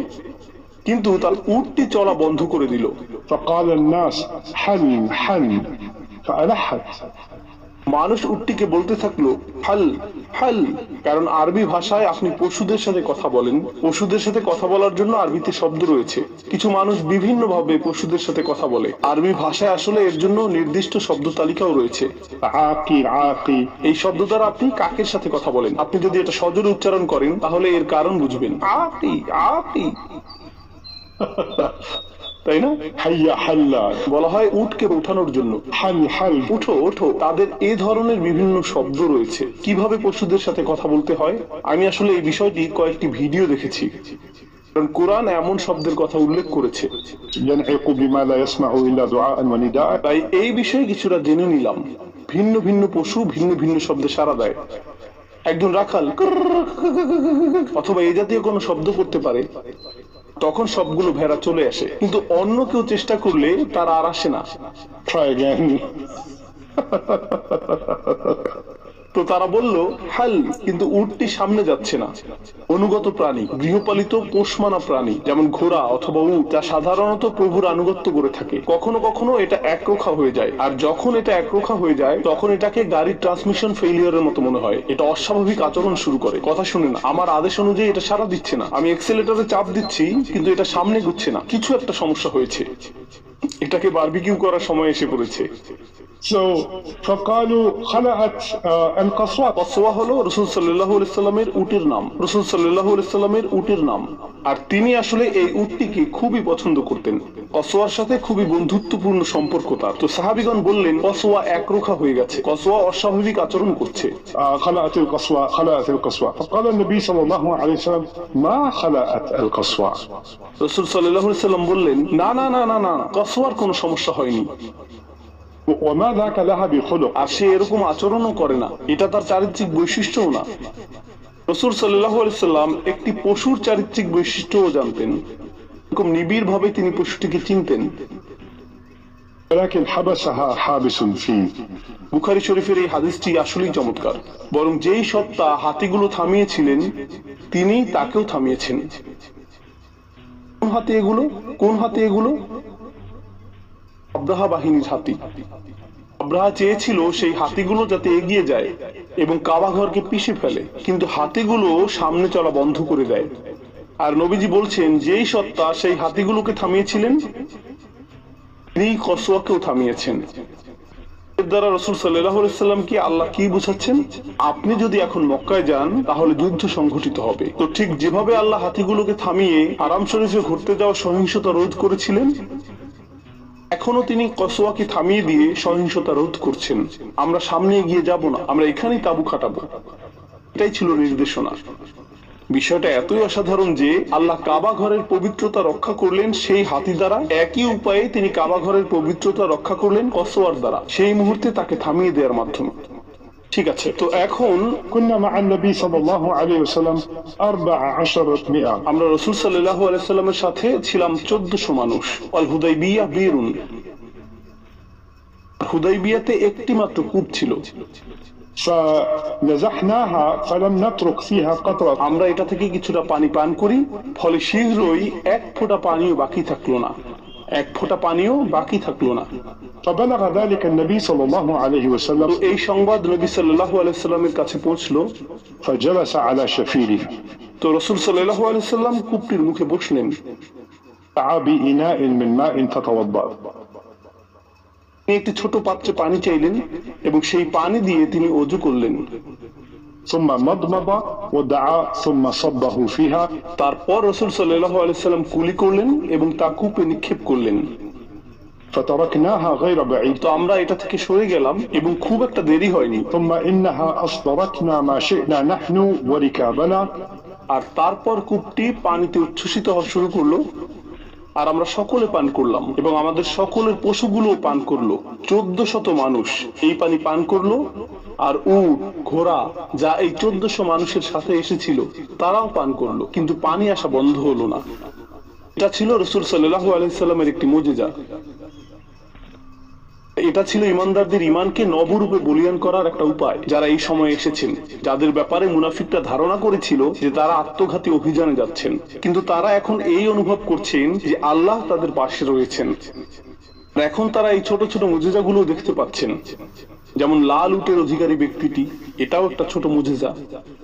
কিন্তু তার উটটি চলা বন্ধ করে দিল। فقال الناس حل حل فألحت. মানুষ উটটিকে বলতে থাকলো, হাল হাল, কারণ আরবি ভাষায় আপনি পশুদের সাথে কথা বলেন, পশুদের সাথে কথা বলার জন্য আরবিতে শব্দ রয়েছে। কিছু মানুষ বিভিন্ন ভাবে পশুদের সাথে কথা বলে, আরবি ভাষায় আসলে এর জন্য নির্দিষ্ট শব্দ তালিকাও রয়েছে। عاقي عاقي. এই শব্দ দ্বারা আপনি কাকের সাথে কথা বলেন, আপনি যদি এটা সজোরে উচ্চারণ করেন তাহলে এর কারণ বুঝবেন। আকি আকি, তাই না? حيا حلا. বলা হয় উটকে ওঠানোর জন্য, حل حل. উঠো ওঠো। তাদের এই ধরনের বিভিন্ন শব্দ রয়েছে। কিভাবে পশুদের সাথে কথা বলতে হয়, আমি আসলে এই বিষয়টি কয়েকটি ভিডিও দেখেছি, কারণ কোরআন এমন শব্দের কথা উল্লেখ করেছে। ينعق بما لا يسمع إلا دعاء ونداء. তাই এই বিষয়ে কিছুটা জেনে নিলাম। ভিন্ন ভিন্ন পশু ভিন্ন ভিন্ন শব্দে সাড়া দেয়। একজন রাখাল অথবা এই জাতীয় কোনো শব্দ করতে পারে, তখন সবগুলো ভেড়া চলে আসে, কিন্তু অন্য কেউ চেষ্টা করলে তারা আর আসে না। Try again. তো তারা বলল হাল, কিন্তু উটটি সামনে যাচ্ছে না। অনুগত প্রাণী, গৃহপালিত পোষমানা প্রাণী যেমন ঘোড়া অথবা উট, যা সাধারণত প্রভুর আনুগত্য করে থাকে, কখনো কখনো এটা একরোখা হয়ে যায়। আর যখন এটা একরোখা হয়ে যায় তখন এটাকে গাড়ির ট্রান্সমিশন ফেইলিয়ারের মতো মনে হয়। এটা অস্বাভাবিক আচরণ শুরু করে, কথা শুনে না, আমার আদেশ অনুযায়ী এটা সাড়া দিচ্ছে না, আমি এক্সেলেটরে চাপ দিচ্ছি কিন্তু এটা সামনে ঘুরছে না, কিছু একটা সমস্যা হয়েছে, এটাকে বারবিকিউ করার সময় এসে পড়েছে। So فقالوا خلعت القصوى. কসওয়া হলো রাসূল সাল্লাল্লাহু আলাইহি সাল্লামের উটের নাম, রাসূল সাল্লাল্লাহু আলাইহি সাল্লামের উটের নাম। আর তিনি আসলে এই উটটিকে খুবই পছন্দ করতেন, কসওয়ার সাথে খুবই বন্ধুত্বপূর্ণ সম্পর্ক তার। তো সাহাবীগণ বললেন, কসওয়া একরোখা হয়ে গেছে, কসওয়া অস্বাভাবিক আচরণ করছে। خلعت القصوى خلعت القصوى. فقال النبي صلى الله عليه وسلم ما خلعت القصوى. রাসূল সাল্লাল্লাহু আলাইহি সাল্লাম বললেন, না না না না না, কসওয়ার কোনো সমস্যা হয়নি, وما ذاك لها بخلق. আর সে এরকম আচরণও করে না, এটা তার চারিত্রিক বৈশিষ্ট্যও না। রাসূল সাল্লাল্লাহু আলাইহি সাল্লাম একটি পশুর চারিত্রিক বৈশিষ্ট্যও জানতেন, এরকম নিবিড় ভাবে তিনি পশুটিকে চিনতেন। ولكن حبسها حابس فيه. বুখারী শরীফের এই হাদিসটি আসলেই চমৎকার। বরং যেই সত্তা হাতিগুলো থামিয়েছিলেন তিনি তাকেও থামিয়েছেন। হাতি এগুলো? কোন হাতি এগুলো? আব্রাহা বাহিনীর হাতি। আব্রাহা চেয়েছিল সেই হাতিগুলো যাতে এগিয়ে যায় এবং কাবা ঘরকে পিষে ফেলে, কিন্তু হাতিগুলো সামনে চলা বন্ধ করে দেয়। আর নবীজি বলছেন যেই সত্তা সেই হাতিগুলোকে থামিয়েছিলেন তিনি কসওয়াকেও থামিয়েছেন। এর দ্বারা রাসূল সাল্লাল্লাহু আলাইহি ওয়াসাল্লাম কি আল্লাহ কি বুঝাচ্ছেন? আপনি যদি এখন মক্কায় যান তাহলে যুদ্ধ সংঘটিত হবে। তো ঠিক যেভাবে আল্লাহ হাতিগুলোকে থামিয়ে হারাম শরীফে ঘুরতে যাওয়া সহিংসতা রোধ করেছিলেন, এখনো তিনি কসওয়াকে থামিয়ে দিয়ে সহিংসতা রোধ করছেন। আমরা সামনে এগিয়ে যাব না, আমরা এখানেই তাঁবু খাটাবো, এটাই ছিল নির্দেশনা। বিষয়টা এতই অসাধারণ যে আল্লাহ কাবা ঘরের পবিত্রতা রক্ষা করলেন সেই হাতি দ্বারা, একই উপায়ে তিনি কাবা ঘরের পবিত্রতা রক্ষা করলেন কসওয়ার দ্বারা, সেই মুহূর্তে তাকে থামিয়ে দেওয়ার মাধ্যমে। ঠিক আছে, তো এখন كنا مع النبي صلى الله عليه وسلم 1400. আমরা রাসূল সাল্লাল্লাহু আলাইহি ওয়াসাল্লামের সাথে ছিলাম 1400 মানুষ। আল হুদাইবিয়া বীরুন, হুদাইবিয়াতে একটি মাত্র কূপ ছিল। فنزحناها فلم نترك فيها قطرة. আমরা এটা থেকে কিছুটা পানি পান করি, ফলে শীঘ্রই এক ফোঁটা পানিও বাকি থাকলো না, এক ফোঁটা পানিও বাকি থাকলো না। فبلغ ذلك النبي صلى الله عليه তো وسلم এই সংবাদ নবী সাল্লাল্লাহু আলাইহি ওয়াসাল্লামের কাছে পৌঁছলো। فجلس على شفيره. তো রাসূল সাল্লাল্লাহু আলাইহি ওয়াসাল্লাম কূপটির মুখে বসলেন। دعا بإناء من ماء فتوضأ. তিনি একটি ছোট পাত্রে পানি চাইলেন এবং সেই পানি দিয়ে তিনি ওযু করলেন। ثم مضمض ودعا ثم صبه فيها. তারপর রাসূল সাল্লাল্লাহু আলাইহি ওয়াসাল্লাম কুলি করলেন এবং তা কূপে নিক্ষেপ করলেন। فتركناها غير بعيد. তো আমরা এটা থেকে সরে গেলাম এবং খুব একটা দেরি হয়নি। ثم إنها أصدرتنا ما شئنا نحن وركابنا. আর তারপর কূপটি পানিতে উচ্ছ্বসিত হওয়া শুরু করলো আর আমরা সকলে পান করলাম এবং আমাদের সকলের পশুগুলো পান করলো। 1400 মানুষ এই পানি পান করলো আর উট, ঘোড়া যা এই 1400 মানুষের সাথে এসেছিল তারাও পান করলো, কিন্তু পানি আসা বন্ধ হলো না। এটা ছিল রাসূল সাল্লাল্লাহু আলাইহি ওয়াসাল্লামের একটি মুজিজা। এটা ছিল ইমানদারদের ইমানকে নবরূপে বলিয়ান করার একটা উপায়। যারা এই সময়ে এসেছেন, যাদের ব্যাপারে মুনাফিকরা ধারণা করেছিল যে তারা আত্মঘাতী অভিযানে যাচ্ছেন, কিন্তু তারা এখন এই অনুভব করছেন যে আল্লাহ তাদের পাশে রয়েছেন। এখন তারা এই ছোট ছোট মুজিজাগুলো দেখতে পাচ্ছেন, যেমন লাল উটের অধিকারী ব্যক্তিটি, এটাও একটা ছোট মুজিজা।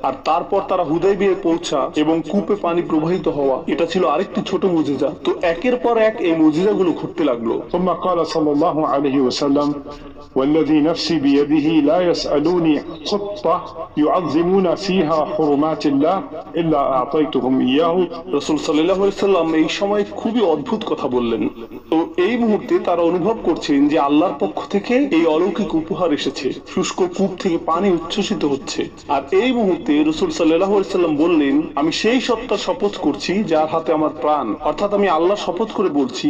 আর তারপর তারা হুদাইবিয়ায় পৌঁছা এবং কূপে পানি প্রবাহিত হওয়া, এটা ছিল আরেকটি ছোট মুজিজা। তো একের পর এক এই মুজিজাগুলো ঘটতে লাগলো। ثم قال صلى الله عليه وسلم والذي نفسي بيده لا يسألوني خطة يعظمون فيها حرمات الله إلا أعطيتهم إياه. রাসূল সাল্লাল্লাহু আলাইহি ওয়াসাল্লাম এই সময় খুবই অদ্ভুত কথা বললেন। তো এই মুহূর্তে তারা অনুভব করছেন যে আল্লাহর পক্ষ থেকে এই অলৌকিক উপহার এসেছে, শুষ্ক কূপ থেকে পানি উচ্ছ্বসিত হচ্ছে। আর এই মুহূর্তে রাসূল সাল্লাল্লাহু আলাইহি ওয়াসাল্লাম বললেন, আমি সেই সত্তার শপথ করছি যার হাতে আমার প্রাণ, অর্থাৎ আমি আল্লাহর শপথ করে বলছি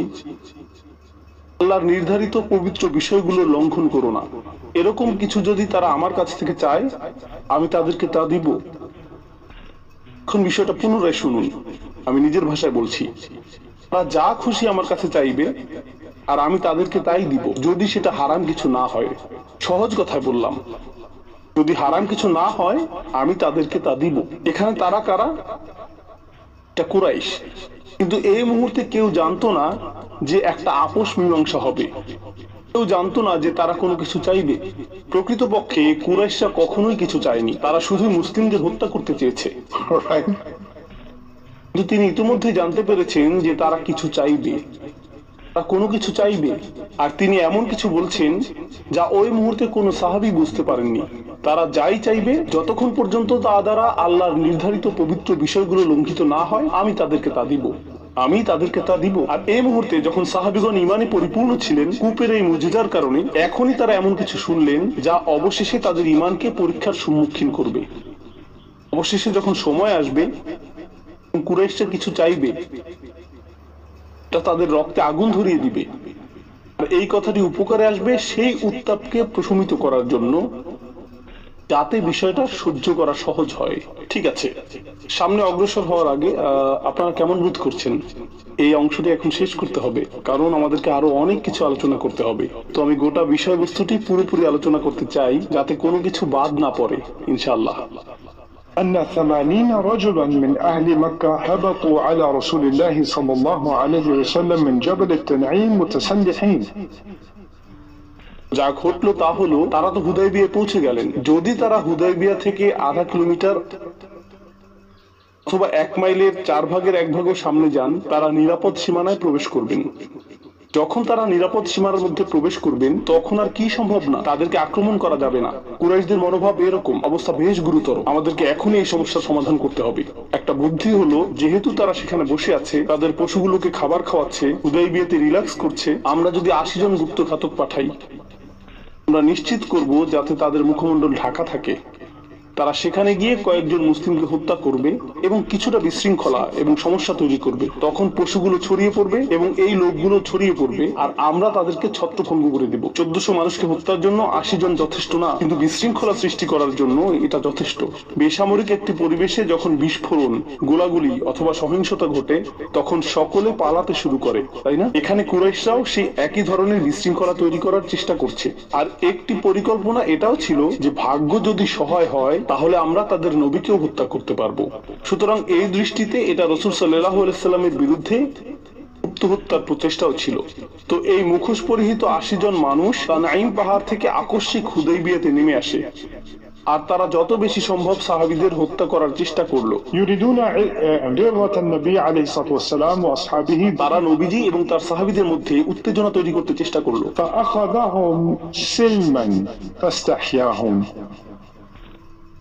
আল্লাহর নির্ধারিত পবিত্র বিষয়গুলোর লঙ্ঘন করো না। এরকম কিছু যদি তারা আমার কাছ থেকে চায় আমি তাদেরকে তা দিব। এখন বিষয়টা পুনরায় শুনুন, আমি নিজের ভাষায় বলছি। তারা যা খুশি আমার কাছে চাইবে আর আমি তাদেরকে তাই দিব, যদি সেটা হারাম কিছু না হয়। সহজ কথায় বললাম, যদি হারাম কিছু না হয় আমি তাদেরকে তা দিব। এখানে তারা কারা? এটা কুরাইশ। কিন্তু এই মুহূর্তে কেউ জানতো না যে একটা আপোষ মীমাংসা হবে, কেউ জানতো না যে তারা কোনো কিছু চাইবে। প্রকৃতপক্ষে কুরাইশরা কখনোই কিছু চায়নি, তারা শুধু মুসলিমদের হত্যা করতে চেয়েছে। কিন্তু তিনি ইতিমধ্যে জানতে পেরেছেন যে তারা কিছু চাইবে, তারা কোনো কিছু চাইবে। আর তিনি এমন কিছু বলছেন যা ওই মুহূর্তে কোনো সাহাবী বুঝতে পারেননি। তারা যাই চাইবে, যতক্ষণ পর্যন্ত তা দ্বারা আল্লাহর নির্ধারিত পবিত্র বিষয়গুলো লঙ্ঘিত না হয় আমি তাদেরকে তা দিব, আমি তাদেরকে তা দিব। আর এই মুহূর্তে যখন সাহাবীগণ ঈমানে পরিপূর্ণ ছিলেন কূপের এই মুজিজার কারণে, এখনই তারা এমন কিছু শুনলেন যা অবশেষে তাদের ঈমানকে পরীক্ষার সম্মুখীন করবে। অবশেষে যখন সময় আসবে কুরাইশরা কিছু চাইবে, এটা তাদের রক্তে আগুন ধরিয়ে দিবে। আর এই কথাটি উপকারে আসবে সেই উত্তাপকে প্রশমিত করার জন্য, যাতে বিষয়টা সহ্য করা সহজ হয়। ঠিক আছে, সামনে অগ্রসর হওয়ার আগে আপনারা কেমন বোধ করছেন? এই অংশটি এখন শেষ করতে হবে, কারণ আমাদেরকে আরো অনেক কিছু আলোচনা করতে হবে। তো আমি গোটা বিষয়বস্তুটি পুরোপুরি আলোচনা করতে চাই, যাতে কোনো কিছু বাদ না পড়ে ইনশাআল্লাহ। أن 80 رجلا من أهل مكة هبطوا على رسول الله صلى الله عليه وسلم من جبل التنعيم متسلحين. যা ঘটলো তা হলো, তারা তো হুদায়বিয়া পৌঁছে গেলেন। যদি তারা হুদায়বিয়া থেকে আধা কিলোমিটার অথবা 1 মাইলের 4 ভাগের 1 ভাগও সামনে যান, তারা নিরাপদ সীমানায় প্রবেশ করবেন। যখন তারা নিরাপদ সীমার মধ্যে প্রবেশ করবেন, তখন আর কি সম্ভব না, তাদেরকে আক্রমণ করা যাবে না। কুরাইশদের মনোভাব এরকম, অবস্থা বেশ গুরুতর, আমাদেরকে এখনই এই সমস্যার সমাধান করতে হবে। একটা বুদ্ধি হলো, যেহেতু তারা সেখানে বসে আছে, তাদের পশুগুলোকে খাবার খাওয়াচ্ছে, হুদায়বিয়াতে রিল্যাক্স করছে, আমরা যদি 80 জন গুপ্তঘাতক পাঠাই, আমরা নিশ্চিত করব যাতে তাদের মুখমণ্ডল ঢাকা থাকে। তারা সেখানে গিয়ে কয়েকজন মুসলিমকে হত্যা করবে এবং কিছুটা বিশৃঙ্খলা এবং সমস্যা তৈরি করবে। তখন পশুগুলো ছড়িয়ে পড়বে এবং এই লোকগুলো ছড়িয়ে পড়বে, আর আমরা তাদেরকে ছত্রভঙ্গ করে দেব। 1400 মানুষকে হত্যার জন্য 80 জন যথেষ্ট না, কিন্তু বিশৃঙ্খলা সৃষ্টি করার জন্য এটা যথেষ্ট। বেসামরিক একটি পরিবেশে যখন বিস্ফোরণ, গোলাগুলি অথবা সহিংসতা ঘটে, তখন সকলে পালাতে শুরু করে, তাই না? এখানে কুরাইশরাও সেই একই ধরনের বিশৃঙ্খলা তৈরি করার চেষ্টা করছে। আর একটি পরিকল্পনা এটাও ছিল যে ভাগ্য যদি সহায় হয়, তাহলে আমরা তাদের নবীকেও হত্যা করতে পারবো। সুতরাং এই দৃষ্টিতে এটা রাসূল সাল্লাল্লাহু আলাইহি সাল্লামের বিরুদ্ধে গুপ্ত হত্যার প্রচেষ্টাও ছিল। তো এই মুখোশ পরিহিত 80 জন মানুষ তানাইম পাহাড় থেকে আকস্মিক হুদায়বিয়াতে নেমে আসে, আর তারা যত বেশি সম্ভব সাহাবীদের হত্যা করার চেষ্টা করলো। يريدون غيرة النبي عليه الصلاة والسلام وأصحابه، তারা নবীজি এবং তার সাহাবীদের মধ্যে উত্তেজনা তৈরি করতে চেষ্টা করলো। فأخذهم سلما فاستحياهم.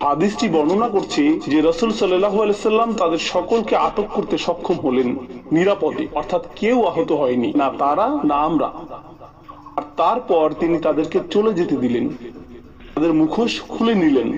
হাদিসটি বর্ণনা করছে যে রাসূল সাল্লাল্লাহু আলাইহি সাল্লাম তাদের সকলকে আটক করতে সক্ষম হলেন নিরাপদে, অর্থাৎ কেউ আহত হয়নি, না তারা না আমরা। আর তারপর তিনি তাদেরকে চলে যেতে দিলেন, তাদের মুখোশ খুলে নিলেন।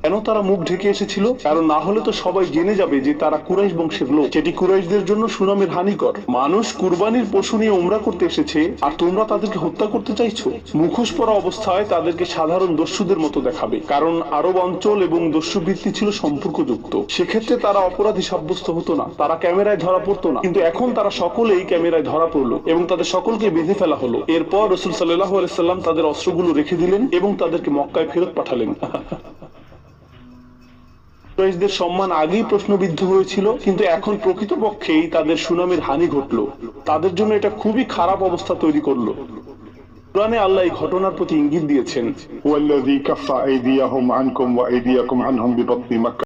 কেন তারা মুখ ঢেকে এসেছিল? কারণ না হলে তো সবাই জেনে যাবে যে তারা কুরাইশ বংশের লোক, যেটি কুরাইশদের জন্য সুনামের হানিকর। মানুষ কুরবানির পশু নিয়ে উমরা করতে এসেছে, আর তোমরা তাদেরকে হত্যা করতে চাইছো। মুখোশ পরা অবস্থায় তাদেরকে সাধারণ দস্যুদের মতো দেখাবে, কারণ আরব অঞ্চল এবং দস্যুবৃত্তি ছিল সম্পর্কযুক্ত। সেক্ষেত্রে তারা অপরাধী সাব্যস্ত হতো না, তারা ক্যামেরায় ধরা পড়তো না। কিন্তু এখন তারা সকলেই ক্যামেরায় ধরা পড়লো এবং তাদের সকলকে বেঁধে ফেলা হলো। এরপর রাসূল সাল্লাল্লাহু আলাইহি সাল্লাম তাদের অস্ত্রগুলো রেখে দিলেন এবং তাদেরকে মক্কায় ফেরত পাঠালেন। কুরাইশদের সম্মান আগেই প্রশ্নবিদ্ধ হয়েছিল, কিন্তু এখন প্রকৃতপক্ষেই তাদের সুনামের হানি ঘটলো। তাদের জন্য এটা খুবই খারাপ অবস্থা তৈরি করলো। কুরআনে আল্লাহ এই ঘটনার প্রতি ইঙ্গিত দিয়েছেন, والذي كف أيديهم عنكم وأيديكم عنهم ببطن مكة